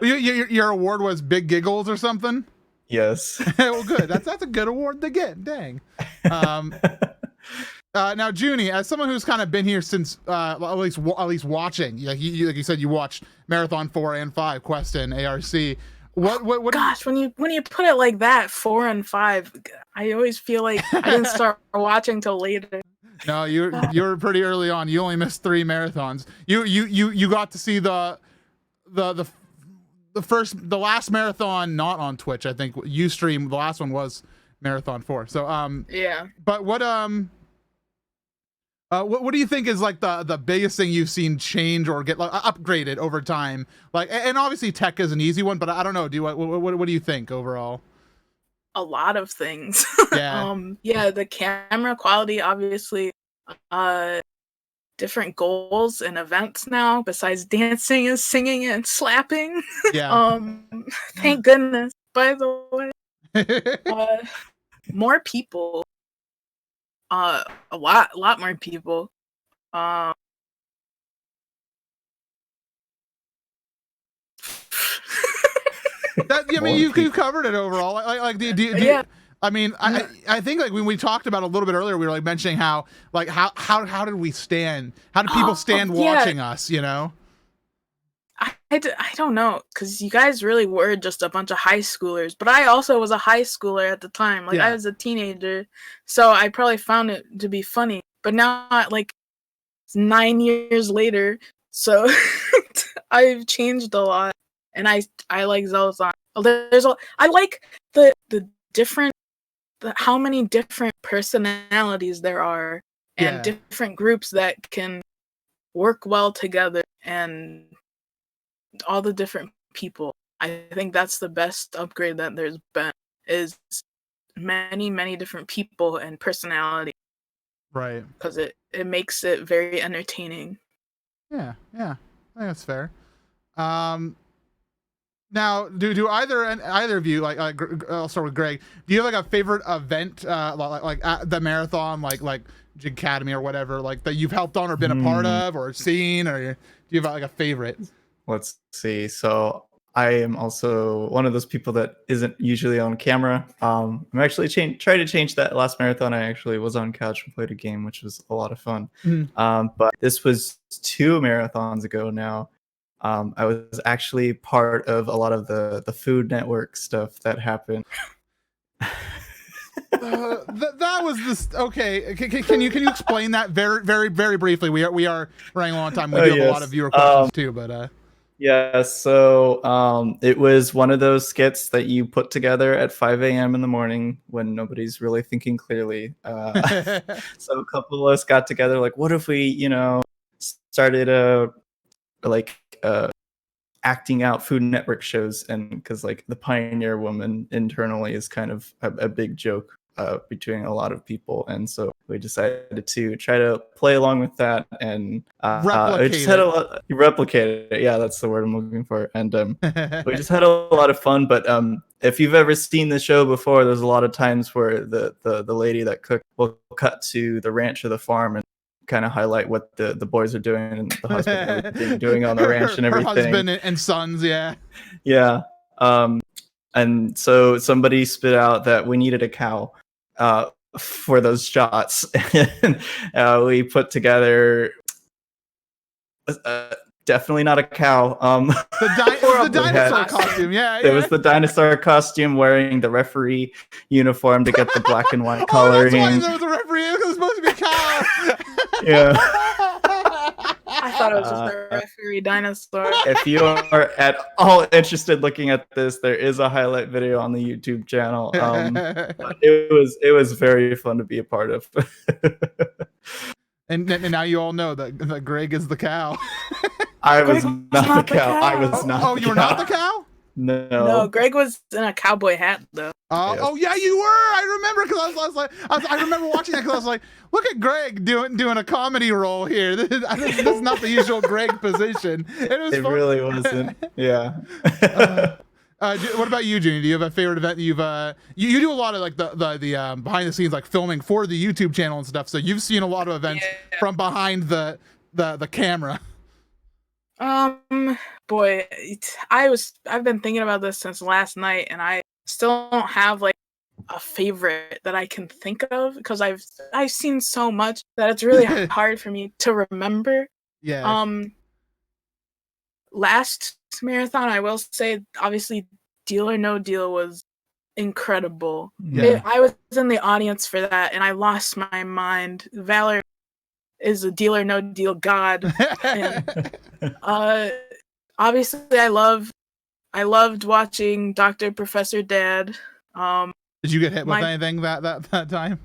Your award was big giggles or something? Yes. Well, good. That's a good award to get. Dang. Now, Junie, as someone who's kind of been here since at least watching, like you said, you watched Marathon 4 and 5, Quest and ARC. What? Gosh, when you put it like that, 4 and 5, I always feel like I didn't start watching till later. No, you were pretty early on. You only missed 3 marathons. You got to see the last marathon not on Twitch. I think Ustream. The last one was Marathon 4. So yeah. But what do you think is like the biggest thing you've seen change or get like upgraded over time? Like, and obviously tech is an easy one, but I don't know. What do you think overall? A lot of things. Yeah. Yeah, the camera quality, obviously. Different goals and events now besides dancing and singing and slapping. Yeah. Thank goodness. By the way, more people. A lot more people. You covered it overall. Like, do yeah. I mean, I think like when we talked about it a little bit earlier, we were like mentioning how did we stand? How did people stand watching us? You know. I don't know, because you guys really were just a bunch of high schoolers, but I also was a high schooler at the time. Like, I was a teenager, so I probably found it to be funny. But now, like, 9 years later, so I've changed a lot, and I like Zeldathon. I like the different, how many different personalities there are, and different groups that can work well together, and all the different people. I think that's the best upgrade that there's been, is many different people and personality. Right. Because it makes it very entertaining. Yeah, I think that's fair. Now, do either of you, like I'll start with Greg. Do you have like a favorite event, like at the marathon, like Academy or whatever, like that you've helped on or been a part of or seen, or do you have like a favorite? Let's see. So I am also one of those people that isn't usually on camera. I'm actually trying to change that. Last marathon, I actually was on couch and played a game, which was a lot of fun. But this was 2 marathons ago now. I was actually part of a lot of the Food Network stuff that happened. That was this. Okay, can you explain that very briefly? We are running a long time. We do have a lot of viewer questions too, but yeah. So it was one of those skits that you put together at 5 a.m. in the morning when nobody's really thinking clearly. So a couple of us got together, like, what if we, started acting out Food Network shows, and because like the Pioneer Woman internally is kind of a big joke between a lot of people, and so we decided to try to play along with that and replicate it. Yeah, that's the word I'm looking for. And we just had a lot of fun. But if you've ever seen the show before, there's a lot of times where the lady that cooked will cut to the ranch or the farm and kind of highlight what the boys are doing and the husband and everything doing on the ranch and everything. Her husband and sons, yeah. Yeah. And so somebody spit out that we needed a cow for those shots. And we put together definitely not a cow. The dinosaur costume, yeah. There was the dinosaur costume wearing the referee uniform to get the black and white coloring. That's why there was a referee. It was supposed to be a cow. Yeah. I thought it was just a referee dinosaur. If you are at all interested looking at this, there is a highlight video on the YouTube channel. It was very fun to be a part of. And now you all know that Greg is the cow. I was not the cow. I was not. Oh, you were not the cow? No, Greg was in a cowboy hat though. Yes. Oh yeah, you were. I remember because I was like, I remember watching that because I was like, look at Greg doing a comedy role here. This is not the usual Greg position. It really wasn't. Yeah. What about you, Junie? Do you have a favorite event that you do a lot of like the behind the scenes like filming for the YouTube channel and stuff. So you've seen a lot of events from behind the camera. Boy, I've been thinking about this since last night, and I still don't have like a favorite that I can think of because I've seen so much that it's really hard for me to remember. Yeah. Last marathon, I will say, obviously, Deal or No Deal was incredible. Yeah. I was in the audience for that, and I lost my mind. Valor is a Deal or No Deal god. And, obviously, I loved watching Dr. Professor Dad. Did you get hit with anything that time?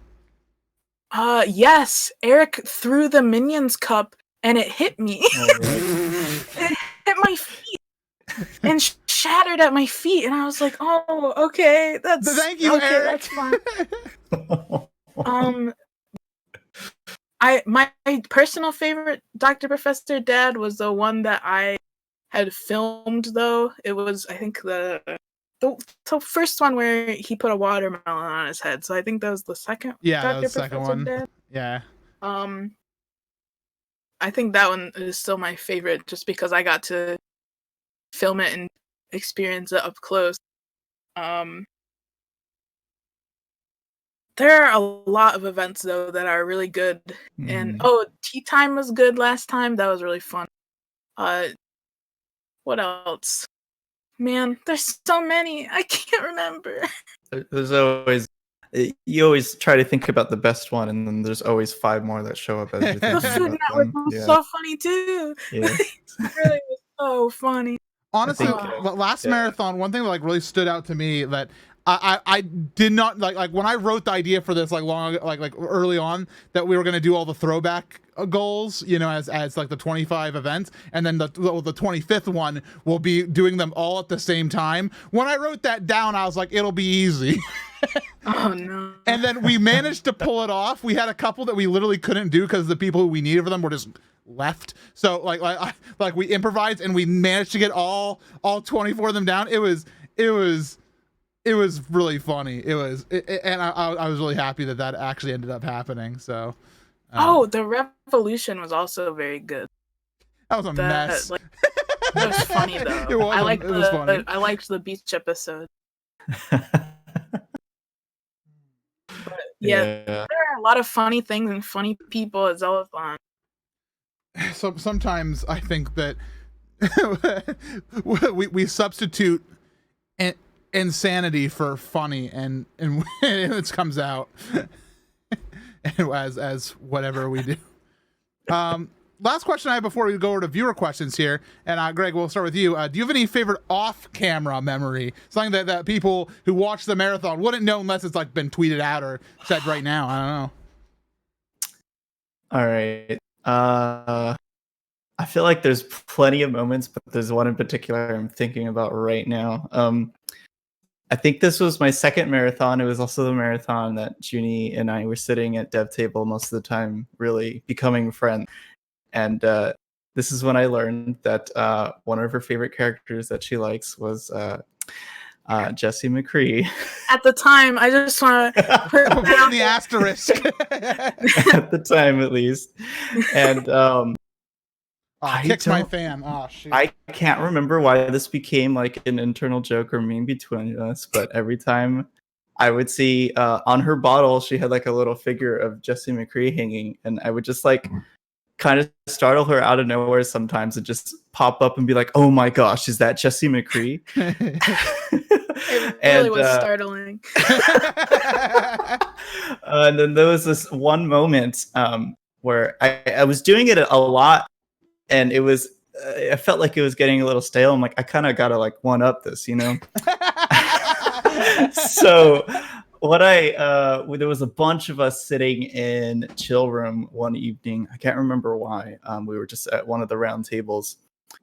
Yes. Eric threw the Minions cup, and it hit me. It hit my feet and shattered at my feet, and I was like, "Oh, okay, thank you, okay, Eric." That's fine." My personal favorite Dr. Professor Dad was the one that I had filmed. Though it was, I think the first one where he put a watermelon on his head. So I think that was the second. Yeah, Dr. that was the second Professor one. Dad. Yeah. I think that one is still my favorite just because I got to film it and experience it up close. There are a lot of events though that are really good. And Tea Time was good last time. That was really fun. What else? Man, there's so many. I can't remember. There's always, you always try to think about the best one, and then there's always 5 more that show up as you're thinking The Food about Network them. was so funny too. Yeah. It really was so funny. Honestly, last marathon, one thing that like really stood out to me that I did not like when I wrote the idea for this like early on that we were gonna do all the throwback goals, you know, as like the 25 events, and then the 25th one will be doing them all at the same time. When I wrote that down, I was like, it'll be easy. Oh no. And then we managed to pull it off. We had a couple that we literally couldn't do because the people who we needed for them were just left. So like we improvised and we managed to get all 24 of them down. It was really funny. And I was really happy that actually ended up happening. So the Revolution was also very good. That was a mess. It was funny though. It was funny. I liked the beach episode. But yeah, there are a lot of funny things and funny people at Zeldathon. So sometimes I think that we substitute insanity for funny, and it comes out as whatever we do. Last question I have before we go over to viewer questions here, and Greg, we'll start with you. Do you have any favorite off-camera memory? Something that people who watch the marathon wouldn't know unless it's like been tweeted out or said right now. I don't know. All right. I feel like there's plenty of moments, but there's one in particular I'm thinking about right now. I think this was my second marathon. It was also the marathon that Junie and I were sitting at dev table most of the time, really becoming friends. And this is when I learned that one of her favorite characters that she likes was Jesse McCree. At the time, I just want to put down the asterisk. At the time, at least. And Kicks my fan. Oh, shit. I can't remember why this became like an internal joke or meme between us, but every time I would see on her bottle, she had like a little figure of Jesse McCree hanging, and I would just like kind of startle her out of nowhere sometimes and just pop up and be like, "Oh my gosh, is that Jesse McCree?" It really was startling. And then there was this one moment where I was doing it a lot, and it was I felt like it was getting a little stale. I'm like, I kind of gotta like one up this, you know. So there was a bunch of us sitting in chill room one evening. I can't remember why. We were just at one of the round tables,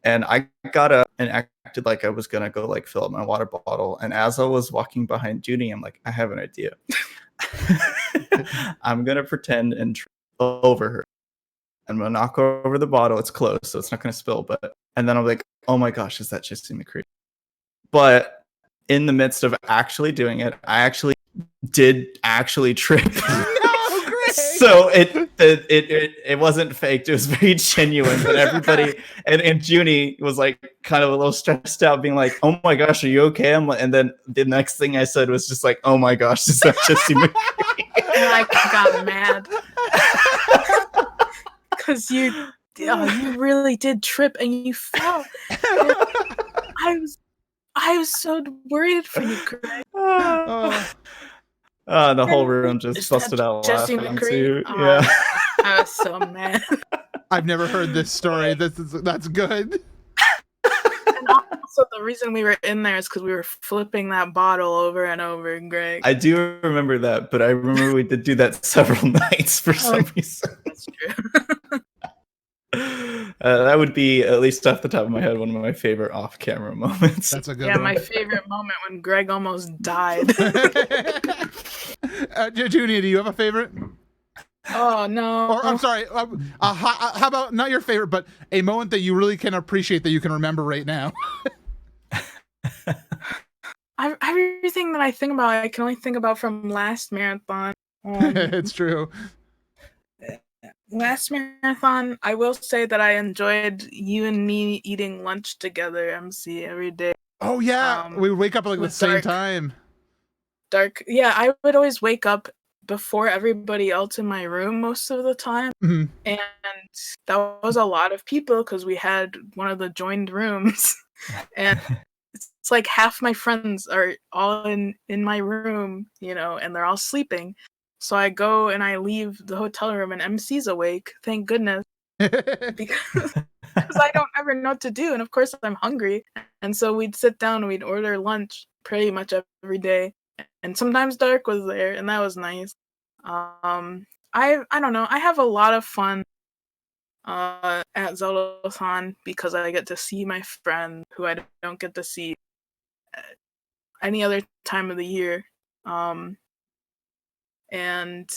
and I got up and acted like I was gonna go like fill up my water bottle. And as I was walking behind Judy, I'm like, I have an idea. I'm gonna pretend and trip over her. I'm gonna knock over the bottle. It's closed, so it's not gonna spill. And then I'm like, oh my gosh, is that Jesse McCree? But in the midst of actually doing it, I actually did trip. No, Greg! So it wasn't faked. It was very genuine. But everybody and Junie was like kind of a little stressed out, being like, "Oh my gosh, are you okay?" And then the next thing I said was just like, "Oh my gosh, is that Jesse McCree?" And I got mad because you really did trip and you fell. And I was so worried for you, Greg. The whole room just busted out Jesse laughing McCree? too. Yeah. I was so mad. I've never heard this story. That's good. And also, the reason we were in there is because we were flipping that bottle over and over, Greg. I do remember that, but I remember we did do that several nights for some reason. That's true. That would be, at least off the top of my head, one of my favorite off-camera moments. That's a good one. My favorite moment when Greg almost died. Junie, do you have a favorite? Oh, no. Or I'm sorry. How about not your favorite, but a moment that you really can appreciate that you can remember right now? Everything that I think about, I can only think about from last marathon. It's true. Last marathon, I will say that I enjoyed you and me eating lunch together, MC, every day. Oh, yeah. We would wake up at like the same time. Yeah, I would always wake up before everybody else in my room most of the time. Mm-hmm. And that was a lot of people because we had one of the joined rooms. And it's like half my friends are all in my room, you know, and they're all sleeping. So I go and I leave the hotel room and MC's awake, thank goodness, because I don't ever know what to do. And of course I'm hungry. And so we'd sit down and we'd order lunch pretty much every day. And sometimes Dark was there and that was nice. I don't know. I have a lot of fun at Zeldathon because I get to see my friend who I don't get to see any other time of the year. And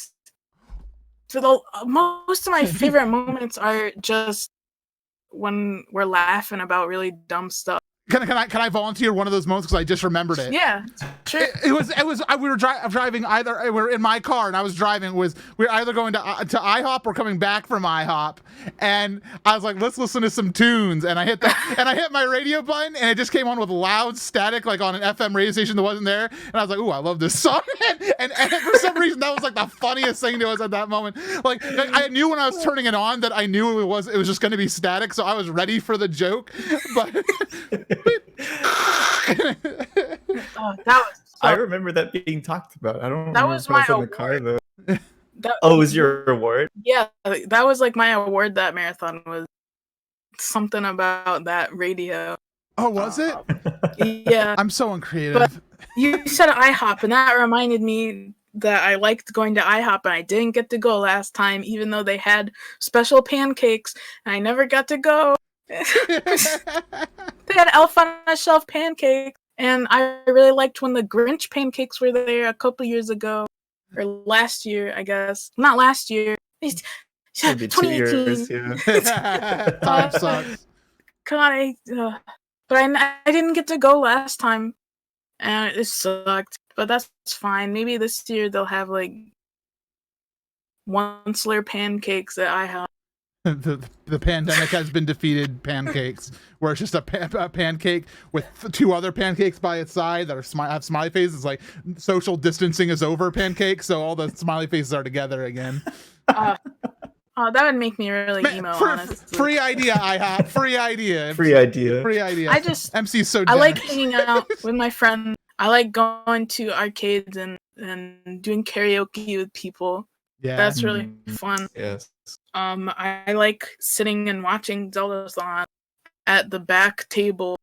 for most of my favorite moments are just when we're laughing about really dumb stuff. Can I volunteer one of those moments because I just remembered it? Yeah, sure. It was we were driving either we were in my car and I was driving. We were either going to IHOP or coming back from IHOP, and I was like, let's listen to some tunes, and I hit my radio button and it just came on with loud static like on an FM radio station that wasn't there, and I was like, ooh, I love this song, and for some reason that was like the funniest thing to us at that moment. Like I knew when I was turning it on that I knew it was just going to be static, so I was ready for the joke, but. I remember that being talked about. I don't remember was my in the car though. That was your award? Yeah, that was like my award that marathon was something about that radio. Oh, was it? Yeah. I'm so uncreative. But you said IHOP, and that reminded me that I liked going to IHOP, and I didn't get to go last time, even though they had special pancakes, and I never got to go. They had Elf on a Shelf pancakes, and I really liked when the Grinch pancakes were there a couple years ago, or last year, I guess. Not last year. 2018. 2 years, yeah. Time sucks. God, but I didn't get to go last time, and it sucked. But that's fine. Maybe this year they'll have like Once-ler pancakes that I have. the pandemic has been defeated pancakes, where it's just a pancake with 2 other pancakes by its side that are have smiley faces. It's like social distancing is over pancakes, so all the smiley faces are together again. Oh, that would make me really emo, honestly. Free idea, I have. Free idea. Free idea. Free idea. MC's so I generous. like hanging out with my friends. I like going to arcades and doing karaoke with people. Yeah. That's really fun. Yes. I like sitting and watching Zeldathon at the back table.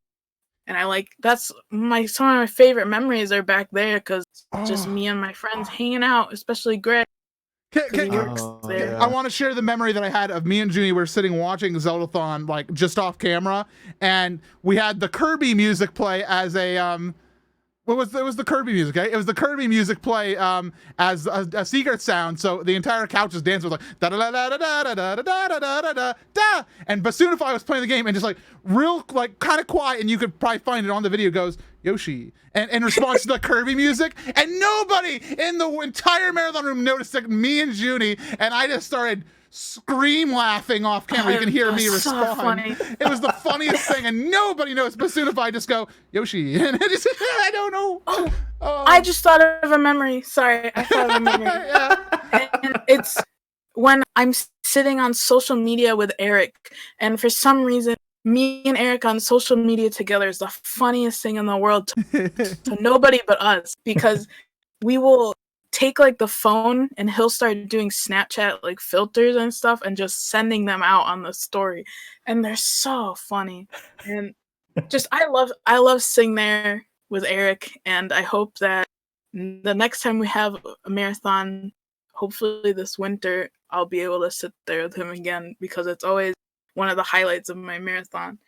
And that's some of my favorite memories are back there because just me and my friends hanging out, especially Greg. I want to share the memory that I had of me and Junie were sitting watching Zeldathon, like just off camera, and we had the Kirby music play as a it was the Kirby music, okay? It was the Kirby music play as a secret sound, so the entire couch is dancing with like da da da da da da da da da da da da. And Basoonify was playing the game and just like real like kind of quiet, and you could probably find it on the video. Goes Yoshi, and in response to the Kirby music, and nobody in the entire marathon room noticed like me and Junie, and I just started scream laughing off camera. You can hear me respond. So funny. It was the funniest thing, and nobody knows. Basoonify just go Yoshi, and I don't know. I just thought of a memory. Sorry, I thought of a memory. And it's when I'm sitting on social media with Eric, and for some reason, me and Eric on social media together is the funniest thing in the world to nobody but us, because we will take like the phone and he'll start doing Snapchat like filters and stuff and just sending them out on the story, and they're so funny. And just I love sitting there with Eric, and I hope that the next time we have a marathon, hopefully this winter, I'll be able to sit there with him again, because it's always one of the highlights of my marathon.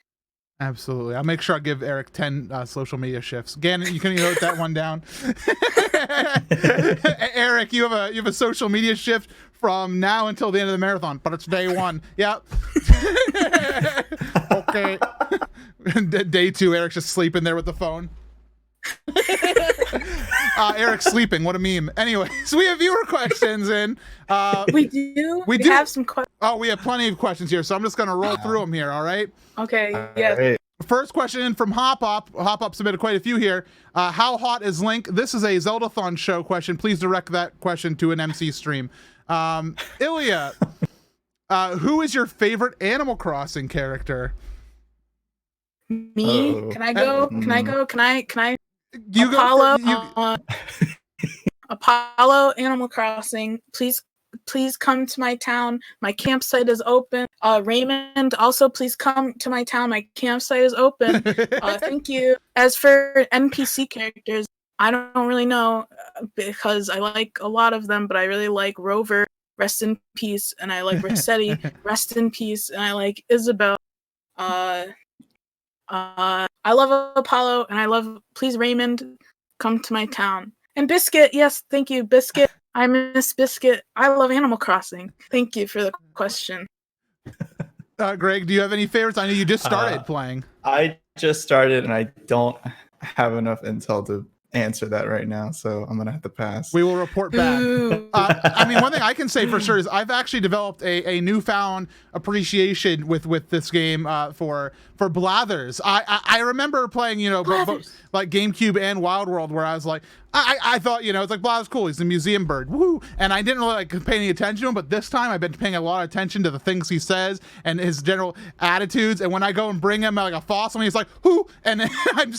Absolutely. I'll make sure I give Eric 10 social media shifts. Gannon, you can note that one down. Eric, you have a social media shift from now until the end of the marathon, but it's day 1. Yep. Okay. Day 2, Eric's just sleeping there with the phone. Eric's sleeping. What a meme. Anyway, so we have viewer questions in. We do have some questions. Oh, we have plenty of questions here, so I'm just going to roll through them here, all right? Okay, yeah. Right. First question in from Hop Up. Hop Up submitted quite a few here. How hot is Link? This is a Zeldathon show question. Please direct that question to an MC stream. Ilya, who is your favorite Animal Crossing character? Me? Uh-oh. Can I go? Can I? You Apollo, go. Apollo Animal Crossing. Please come to my town. My campsite is open. Raymond, also please come to my town. My campsite is open. Thank you. As for NPC characters, I don't really know, because I like a lot of them, but I really like Rover, rest in peace, and I like Rossetti, rest in peace, and I like Isabel. I love Apollo, and I love, please Raymond, come to my town. And Biscuit, yes, thank you, Biscuit. I miss Biscuit. I love Animal Crossing. Thank you for the question. Greg, do you have any favorites? I know you just started playing. I just started, and I don't have enough intel to answer that right now, so I'm gonna have to pass. We will report back. I mean, one thing I can say for sure is I've actually developed a newfound appreciation with this game for Blathers. I remember playing, like GameCube and Wild World, where I was like, I thought, it's like Blathers cool. He's a museum bird, woo! And I didn't really like pay any attention to him. But this time, I've been paying a lot of attention to the things he says and his general attitudes. And when I go and bring him like a fossil, he's like, who? And I'm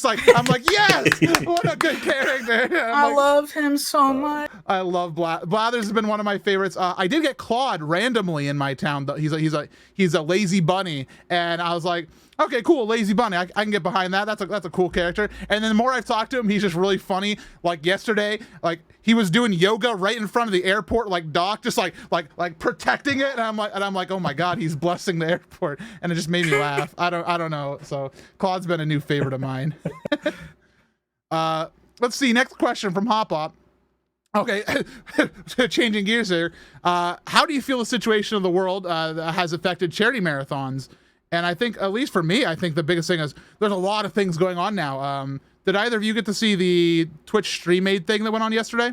like, yes, what a good character. I love him so much. I love Blathers has been one of my favorites. I did get Claude randomly in my town. He's a lazy bunny, and I was like, okay, cool, lazy bunny. I can get behind that. That's a cool character. And then the more I've talked to him, he's just really funny. Like yesterday, like he was doing yoga right in front of the airport, like dock, just like protecting it. And I'm like, oh my god, he's blessing the airport, and it just made me laugh. I don't know. So Claude's been a new favorite of mine. Let's see. Next question from Hop Up. Okay, changing gears here. How do you feel the situation of the world that has affected charity marathons? And I think, at least for me, I think the biggest thing is there's a lot of things going on now. Did either of you get to see the Twitch Stream Aid thing that went on yesterday?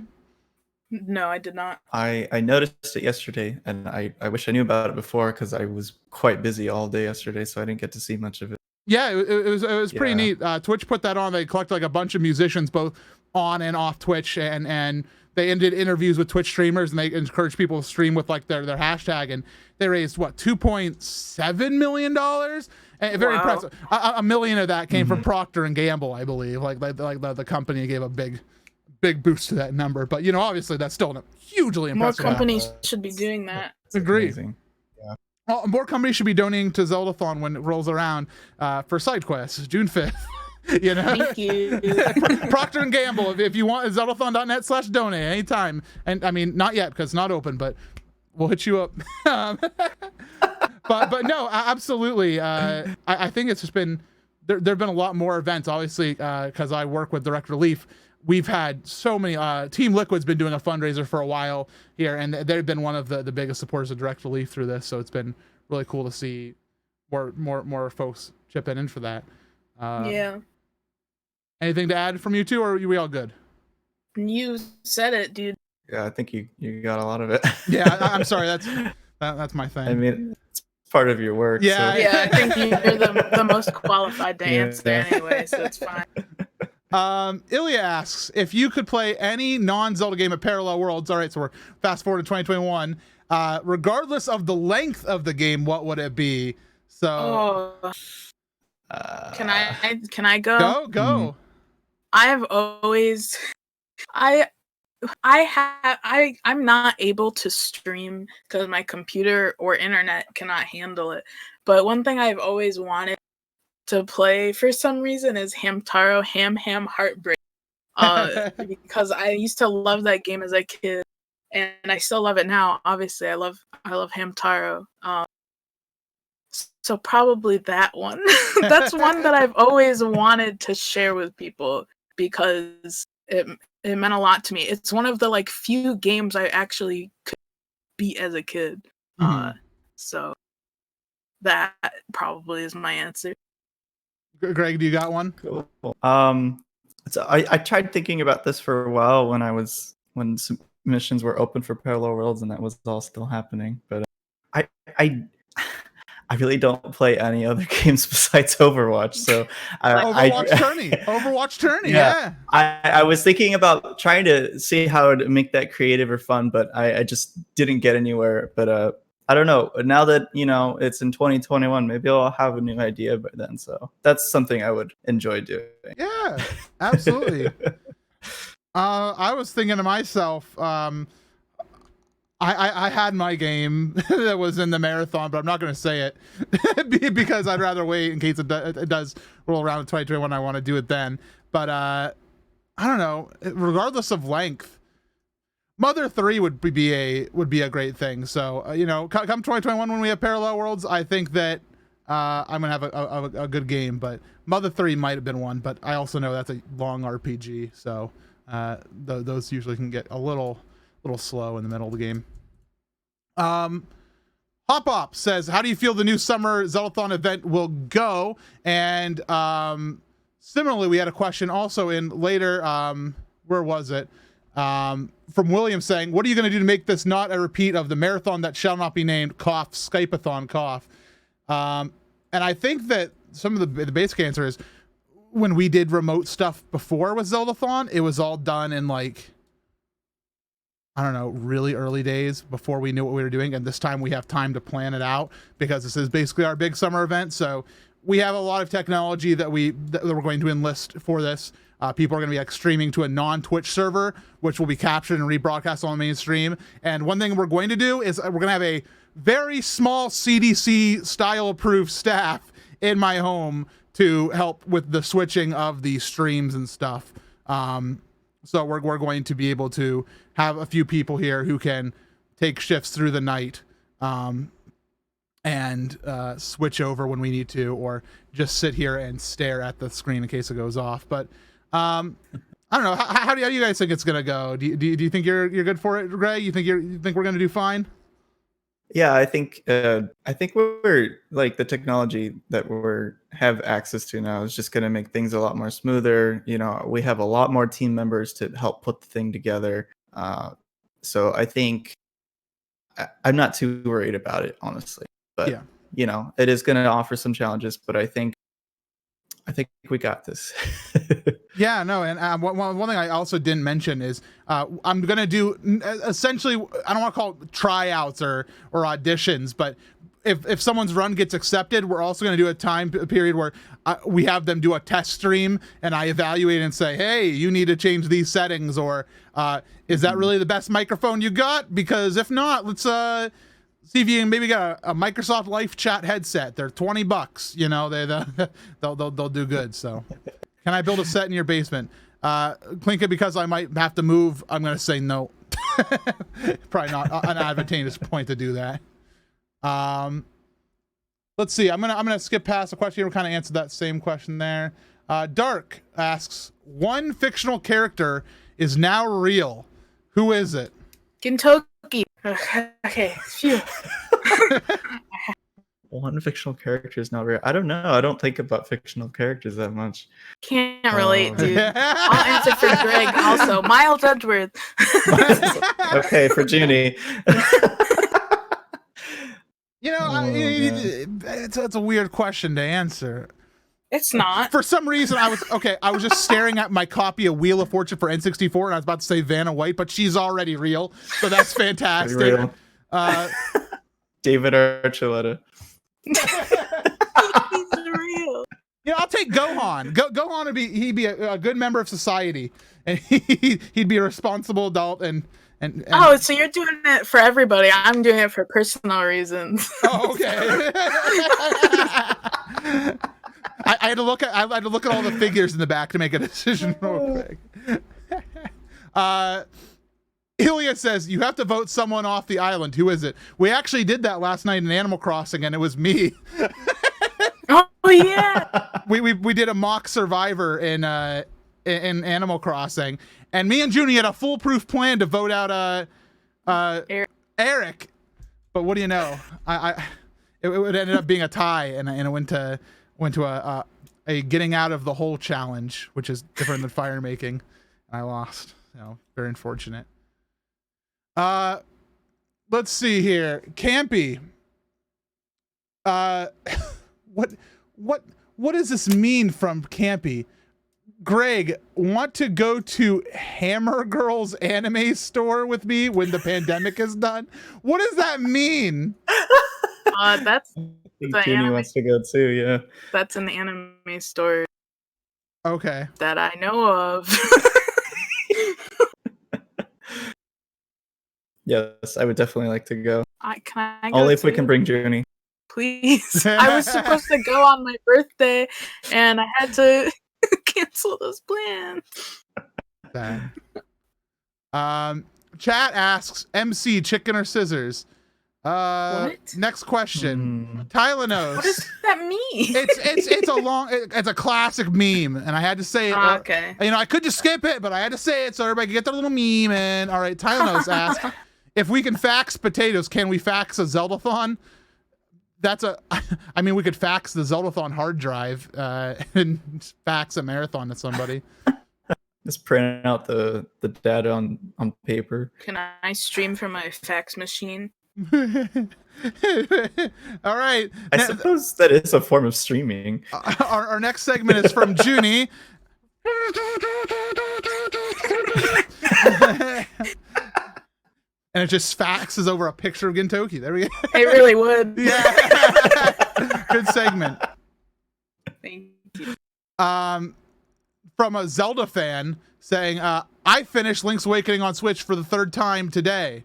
No, I did not. I noticed it yesterday, and I wish I knew about it before because I was quite busy all day yesterday, so I didn't get to see much of it. Yeah, it was pretty neat. Twitch put that on. They collected like a bunch of musicians, both on and off Twitch, and they did interviews with Twitch streamers, and they encouraged people to stream with like their hashtag, and they raised what $2.7 million. And very impressive. $1 million of that came from Procter and Gamble, I believe. Like the company gave a big boost to that number. But you know, obviously that's still hugely impressive. More companies should be doing that. Agreed. Yeah. Well, more companies should be donating to Zeldathon when it rolls around for side quests, June 5th. You know, thank you. Procter and Gamble. If you want, Zeldathon.net/donate anytime. And I mean, not yet because it's not open, but we'll hit you up. But no, absolutely. I think it's just been there've been a lot more events. Obviously, because I work with Direct Relief. We've had so many. Team Liquid's been doing a fundraiser for a while here, and they've been one of the biggest supporters of Direct Relief through this. So it's been really cool to see more folks chipping in for that. Yeah. Anything to add from you two, or are we all good? You said it, dude. Yeah, I think you got a lot of it. Yeah, I'm sorry. That's my thing. I mean, it's part of your work. Yeah, so. Yeah. I think you're the most qualified to answer anyway, so it's fine. Ilya asks if you could play any non-Zelda game at Parallel Worlds. All right, so we're fast forward to 2021. Regardless of the length of the game, what would it be? So, can I go? Go. I've always, I'm not able to stream because my computer or internet cannot handle it. But one thing I've always wanted to play for some reason is Hamtaro Ham Heartbreak, because I used to love that game as a kid, and I still love it now. Obviously, I love Hamtaro. So probably that one. That's one that I've always wanted to share with people because it meant a lot to me. It's one of the like few games I actually could beat as a kid. So that probably is my answer. Greg, do you got one? Cool. So I tried thinking about this for a while when missions were open for Parallel Worlds, and that was all still happening. But I really don't play any other games besides Overwatch. So Overwatch Tourney. Yeah. I was thinking about trying to see how to make that creative or fun, but I just didn't get anywhere. But I don't know. Now that it's in 2021, maybe I'll have a new idea by then. So that's something I would enjoy doing. Yeah, absolutely. I was thinking to myself, I had my game that was in the marathon, but I'm not going to say it because I'd rather wait in case it does roll around in 2021. I want to do it then. But I don't know. Regardless of length, Mother 3 would be a great thing. So come 2021 when we have Parallel Worlds, I think that I'm gonna have a good game. But Mother 3 might have been one, but I also know that's a long RPG, so those usually can get a little slow in the middle of the game. Hop says, how do you feel the new summer Zeldathon event will go? And similarly, we had a question also in later, where was it? From William saying, what are you going to do to make this not a repeat of the marathon that shall not be named, cough, Skype-a-thon, cough? And I think that some of the basic answer is when we did remote stuff before with Zeldathon, it was all done in like, I don't know, really early days before we knew what we were doing. And this time we have time to plan it out because this is basically our big summer event. So we have a lot of technology that we're going to enlist for this. People are going to be like streaming to a non-Twitch server, which will be captured and rebroadcast on the main stream. And one thing we're going to do is we're going to have a very small CDC style approved staff in my home to help with the switching of the streams and stuff. So we're going to be able to have a few people here who can take shifts through the night and switch over when we need to, or just sit here and stare at the screen in case it goes off. But I don't know. How do you guys think it's gonna go? Do you think you're good for it, Greg? You think we're gonna do fine? Yeah, I think we're like the technology that have access to now is just gonna make things a lot more smoother. We have a lot more team members to help put the thing together. So I think I'm not too worried about it, honestly. But Yeah. you know, it is going to offer some challenges, but I think we got this. Yeah, no, and one thing I also didn't mention is I'm gonna do essentially, I don't want to call it tryouts or auditions, but if someone's run gets accepted, we're also gonna do a time period where we have them do a test stream, and I evaluate and say, hey, you need to change these settings, or is that really the best microphone you got? Because if not, let's see if you can maybe get a Microsoft Live Chat headset. They're $20. You know, they'll do good. So, can I build a set in your basement? Clinka, because I might have to move, I'm gonna say no. Probably not an advantageous point to do that. Let's see. I'm gonna skip past the question. We kind of answered that same question there. Dark asks, one fictional character is now real. Who is it? Kentucky. Okay, phew. One fictional character is not real. I don't know. I don't think about fictional characters that much. Can't relate, dude. I'll answer for Greg also. Miles Edgeworth. Okay, for Junie. You know, it's a weird question to answer. It's not. For some reason, I was just staring at my copy of Wheel of Fortune for N64, and I was about to say Vanna White, but she's already real, so that's fantastic. Real. David Archuleta. He's real. Yeah, I'll take Gohan. Gohan he'd be a good member of society, and he'd be a responsible adult and Oh, so you're doing it for everybody. I'm doing it for personal reasons. Oh, okay. I had to look at all the figures in the back to make a decision real quick. Ilya says you have to vote someone off the island. Who is it? We actually did that last night in Animal Crossing, and it was me. Oh yeah. We did a mock Survivor in Animal Crossing, and me and Junie had a foolproof plan to vote out Eric. But what do you know? It ended up being a tie, and it went to a getting out of the hole challenge, which is different than fire making. And I lost. You know, very unfortunate. Let's see here. Campy. What does this mean from Campy? Greg, want to go to Hammer Girl's anime store with me when the pandemic is done? What does that mean? That's Junie wants to go too, yeah. That's an anime store. Okay. That I know of. Yes, I would definitely like to go. Can I go Only if we too? can bring Junie. Please. I was supposed to go on my birthday, and I had to cancel those plans. Chat asks, MC, chicken or scissors? What? Next question. Tylenos. What does that mean? It's a classic meme, and I had to say it. Okay. You know, I could just skip it, but I had to say it so everybody could get their little meme in. All right, Tylenos asks, if we can fax potatoes, can we fax a Zeldathon? I mean, we could fax the Zeldathon hard drive and fax a marathon to somebody. Just print out the data on paper. Can I stream from my fax machine? All right. I suppose that is a form of streaming. Our next segment is from Junie. And it just faxes over a picture of Gintoki. There we go. It really would. Yeah. Good segment. Thank you. From a Zelda fan saying, I finished Link's Awakening on Switch for the third time today.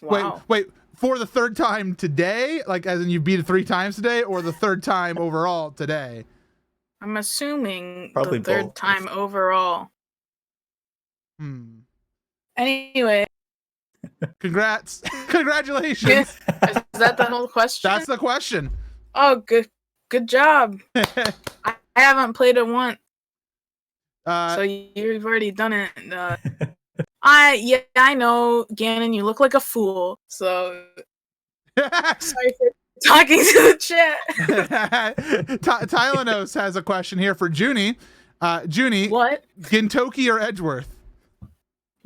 Wow. Wait, for the third time today? Like, as in you beat it 3 times today, or the third time overall today? I'm assuming Probably the third both. time overall. Anyway. Congrats. Congratulations. Is that the whole question? That's the question. Oh, good job. I haven't played it once. So you've already done it. I know, Gannon, you look like a fool. So sorry for talking to the chat. Tylenos has a question here for Junie. Junie, what? Gintoki or Edgeworth?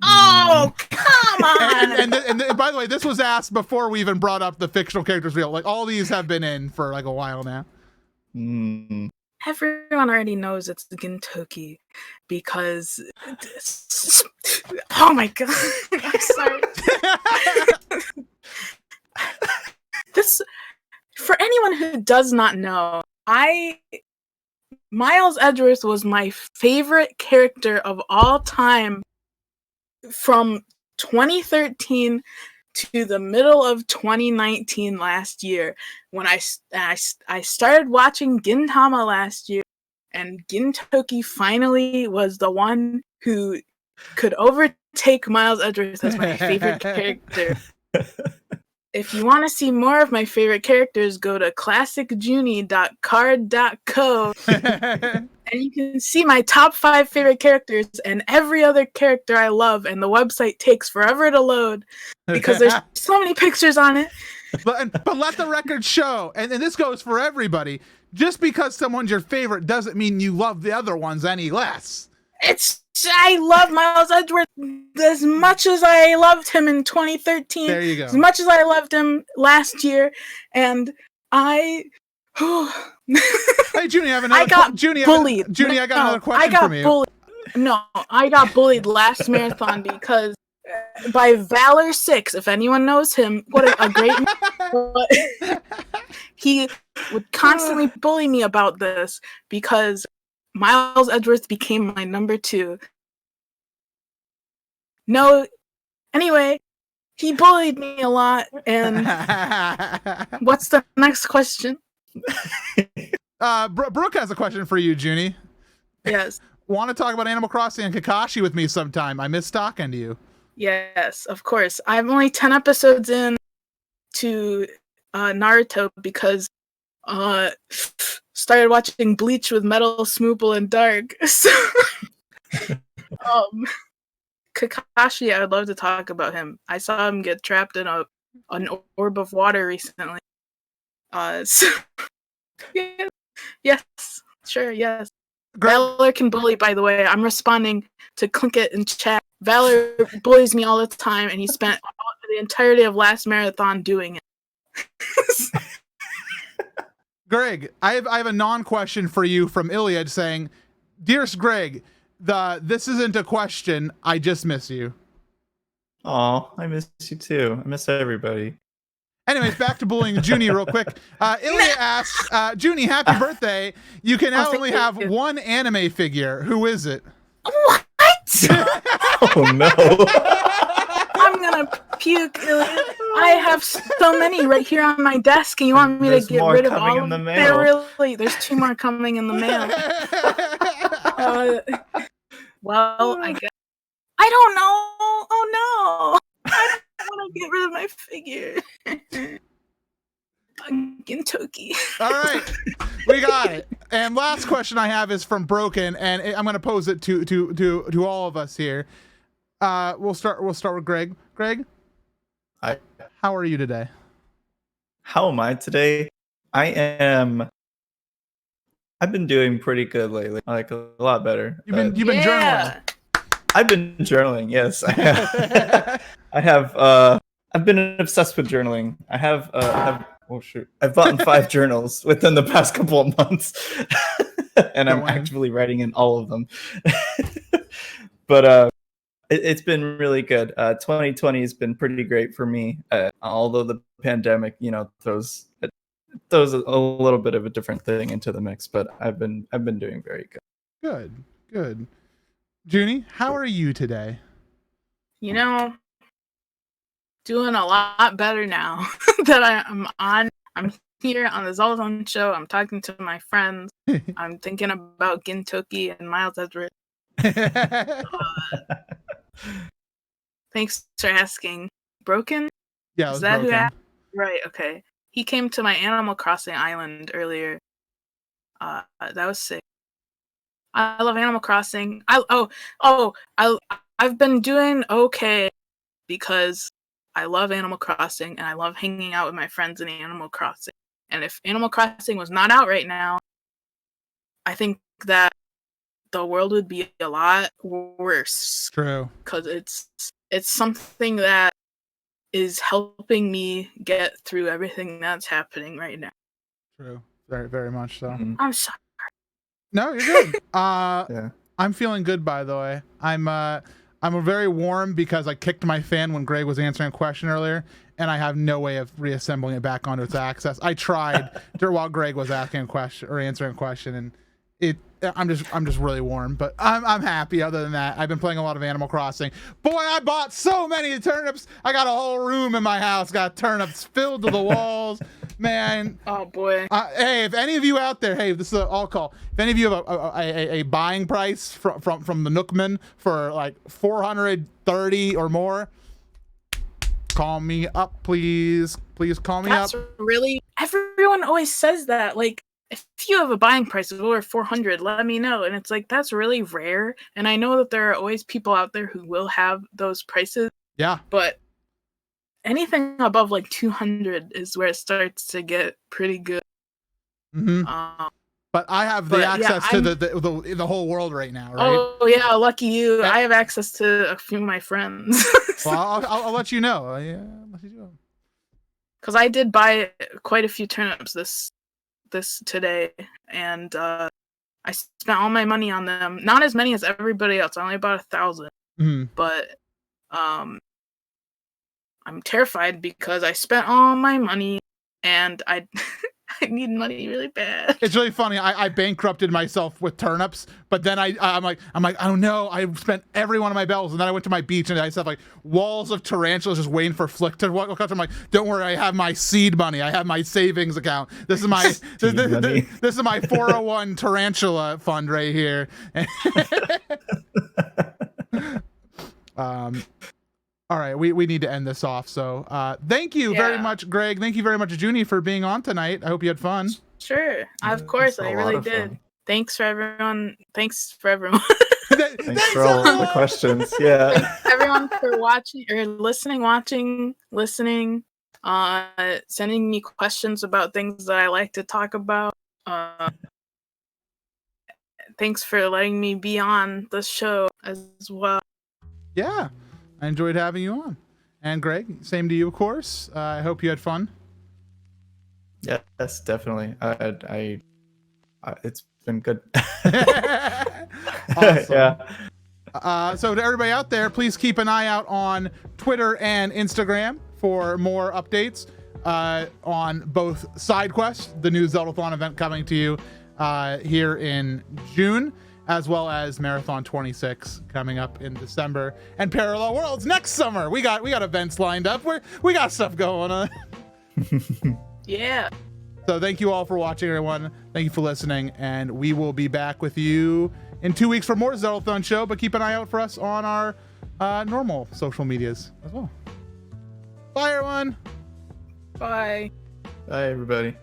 Oh, come on! And by the way, this was asked before we even brought up the fictional characters wheel. Like, all these have been in for like a while now. Everyone already knows it's Gintoki because. Oh my god! I'm sorry. This, for anyone who does not know, Miles Edgeworth was my favorite character of all time from 2013 to the middle of 2019 last year, when I started watching Gintama last year, and Gintoki finally was the one who could overtake Miles Edgeworth as my favorite character. If you want to see more of my favorite characters, go to classicjuni.card.co and you can see my top 5 favorite characters and every other character I love, and the website takes forever to load because there's so many pictures on it. But let the record show, and this goes for everybody, just because someone's your favorite doesn't mean you love the other ones any less. I love Miles Edgeworth as much as I loved him in 2013. There you go. As much as I loved him last year, and I. Hey, Junie, I have another. I got bullied. Junie, I got another question from you. Bullied. No, I got bullied last marathon because by Valor 6. If anyone knows him, what a great. He would constantly bully me about this because Miles Edgeworth became my number 2. No, anyway, he bullied me a lot, and what's the next question? Brooke has a question for you, Junie. Yes. Want to talk about Animal Crossing and Kakashi with me sometime? I miss talking to you. Yes, of course. I'm only 10 episodes in to Naruto because started watching Bleach with Metal, Smoople, and Dark. So, Kakashi, I would love to talk about him. I saw him get trapped in an orb of water recently. So, yes, sure, yes. Valor can bully, by the way. I'm responding to Clinkit in chat. Valor bullies me all the time, and he spent the entirety of last marathon doing it. Greg, I have a non-question for you from Iliad saying, "Dearest Greg, this isn't a question. I just miss you." Aw, I miss you too. I miss everybody. Anyways, back to bullying Junie real quick. Ilya asks, Junie, happy birthday. You can now only have one anime figure. Who is it? What? Oh, no. I'm gonna puke, Ilya. I have so many right here on my desk, and you want me to get rid of all of them? There's 2 more coming in the mail. Well, I guess. I don't know. Oh, no. I don't want to get rid of my figure. Gintoki. All right, we got it. And last question I have is from Broken, and I'm going to pose it to all of us here. We'll start with Greg. Greg, hi. How are you today? How am I today? I've been doing pretty good lately, like a lot better. You've been journaling. I've been journaling. Yes, I have. I've been obsessed with journaling. I've bought 5 journals within the past couple of months, and I'm actually writing in all of them. But it's been really good. 2020 has been pretty great for me. Although the pandemic, throws a little bit of a different thing into the mix, but I've been doing very good. Good. Junie, how are you today? Doing a lot better now that I'm here on the Zeldathon show. I'm talking to my friends. I'm thinking about Gintoki and Miles Edgeworth. Thanks for asking. Broken? Yeah, is that Broken. Who asked? Right, okay. He came to my Animal Crossing island earlier. That was sick. I love Animal Crossing. I've been doing okay because I love Animal Crossing and I love hanging out with my friends in Animal Crossing. And if Animal Crossing was not out right now, I think that the world would be a lot worse. True. Because it's something that is helping me get through everything that's happening right now. True. Very, very much so. I'm sorry. No, you're good. Yeah. I'm feeling good, by the way. I'm very warm because I kicked my fan when Greg was answering a question earlier, and I have no way of reassembling it back onto its axis. I tried while Greg was asking a question or answering a question, and I'm just really warm, but I'm happy. Other than that, I've been playing a lot of Animal Crossing. Boy, I bought so many turnips. I got a whole room in my house, got turnips filled to the walls. Man. Oh boy. Hey, if any of you out there, hey, this is an all call. If any of you have a buying price from the Nookman for like 430 or more, call me up, please. Please call me up. That's really, everyone always says that. Like, if you have a buying price of over 400, let me know. And it's like, that's really rare. And I know that there are always people out there who will have those prices. Yeah. But anything above like 200 is where it starts to get pretty good. Mm-hmm. But I have the access to the whole world right now, right? Oh yeah, lucky you. I have access to a few of my friends. Well, I'll let you know. Yeah, I'll let you know. Because I did buy quite a few turnips this today, and I spent all my money on them. Not as many as everybody else. I only bought 1,000. Mm-hmm. But I'm terrified because I spent all my money, and I need money really bad. It's really funny. I bankrupted myself with turnips, but then I'm like, oh no, I spent every one of my bells, and then I went to my beach and I just have like walls of tarantulas just waiting for Flick to walk up. I'm like, don't worry, I have my seed money. I have my savings account. This is my this is my 401 tarantula fund right here. All right, we need to end this off. So thank you very much, Greg. Thank you very much, Junie, for being on tonight. I hope you had fun. Sure, of course, I really did. Fun. Thanks for everyone. Thanks for everyone. Thanks for all the questions. Yeah. Thanks everyone for watching or listening, sending me questions about things that I like to talk about. Thanks for letting me be on the show as well. Yeah. I enjoyed having you on. And Greg, same to you, of course. I hope you had fun. Yes, definitely. It's been good. Awesome. Yeah. So to everybody out there, please keep an eye out on Twitter and Instagram for more updates on both SideQuest, the new Zeldathon event coming to you here in June, as well as Marathon 26 coming up in December, and Parallel Worlds next summer. We got events lined up. We got stuff going on. Yeah. So thank you all for watching, everyone. Thank you for listening, and we will be back with you in 2 weeks for more Zeldathon show, but keep an eye out for us on our normal social medias as well. Bye, everyone. Bye. Bye, everybody.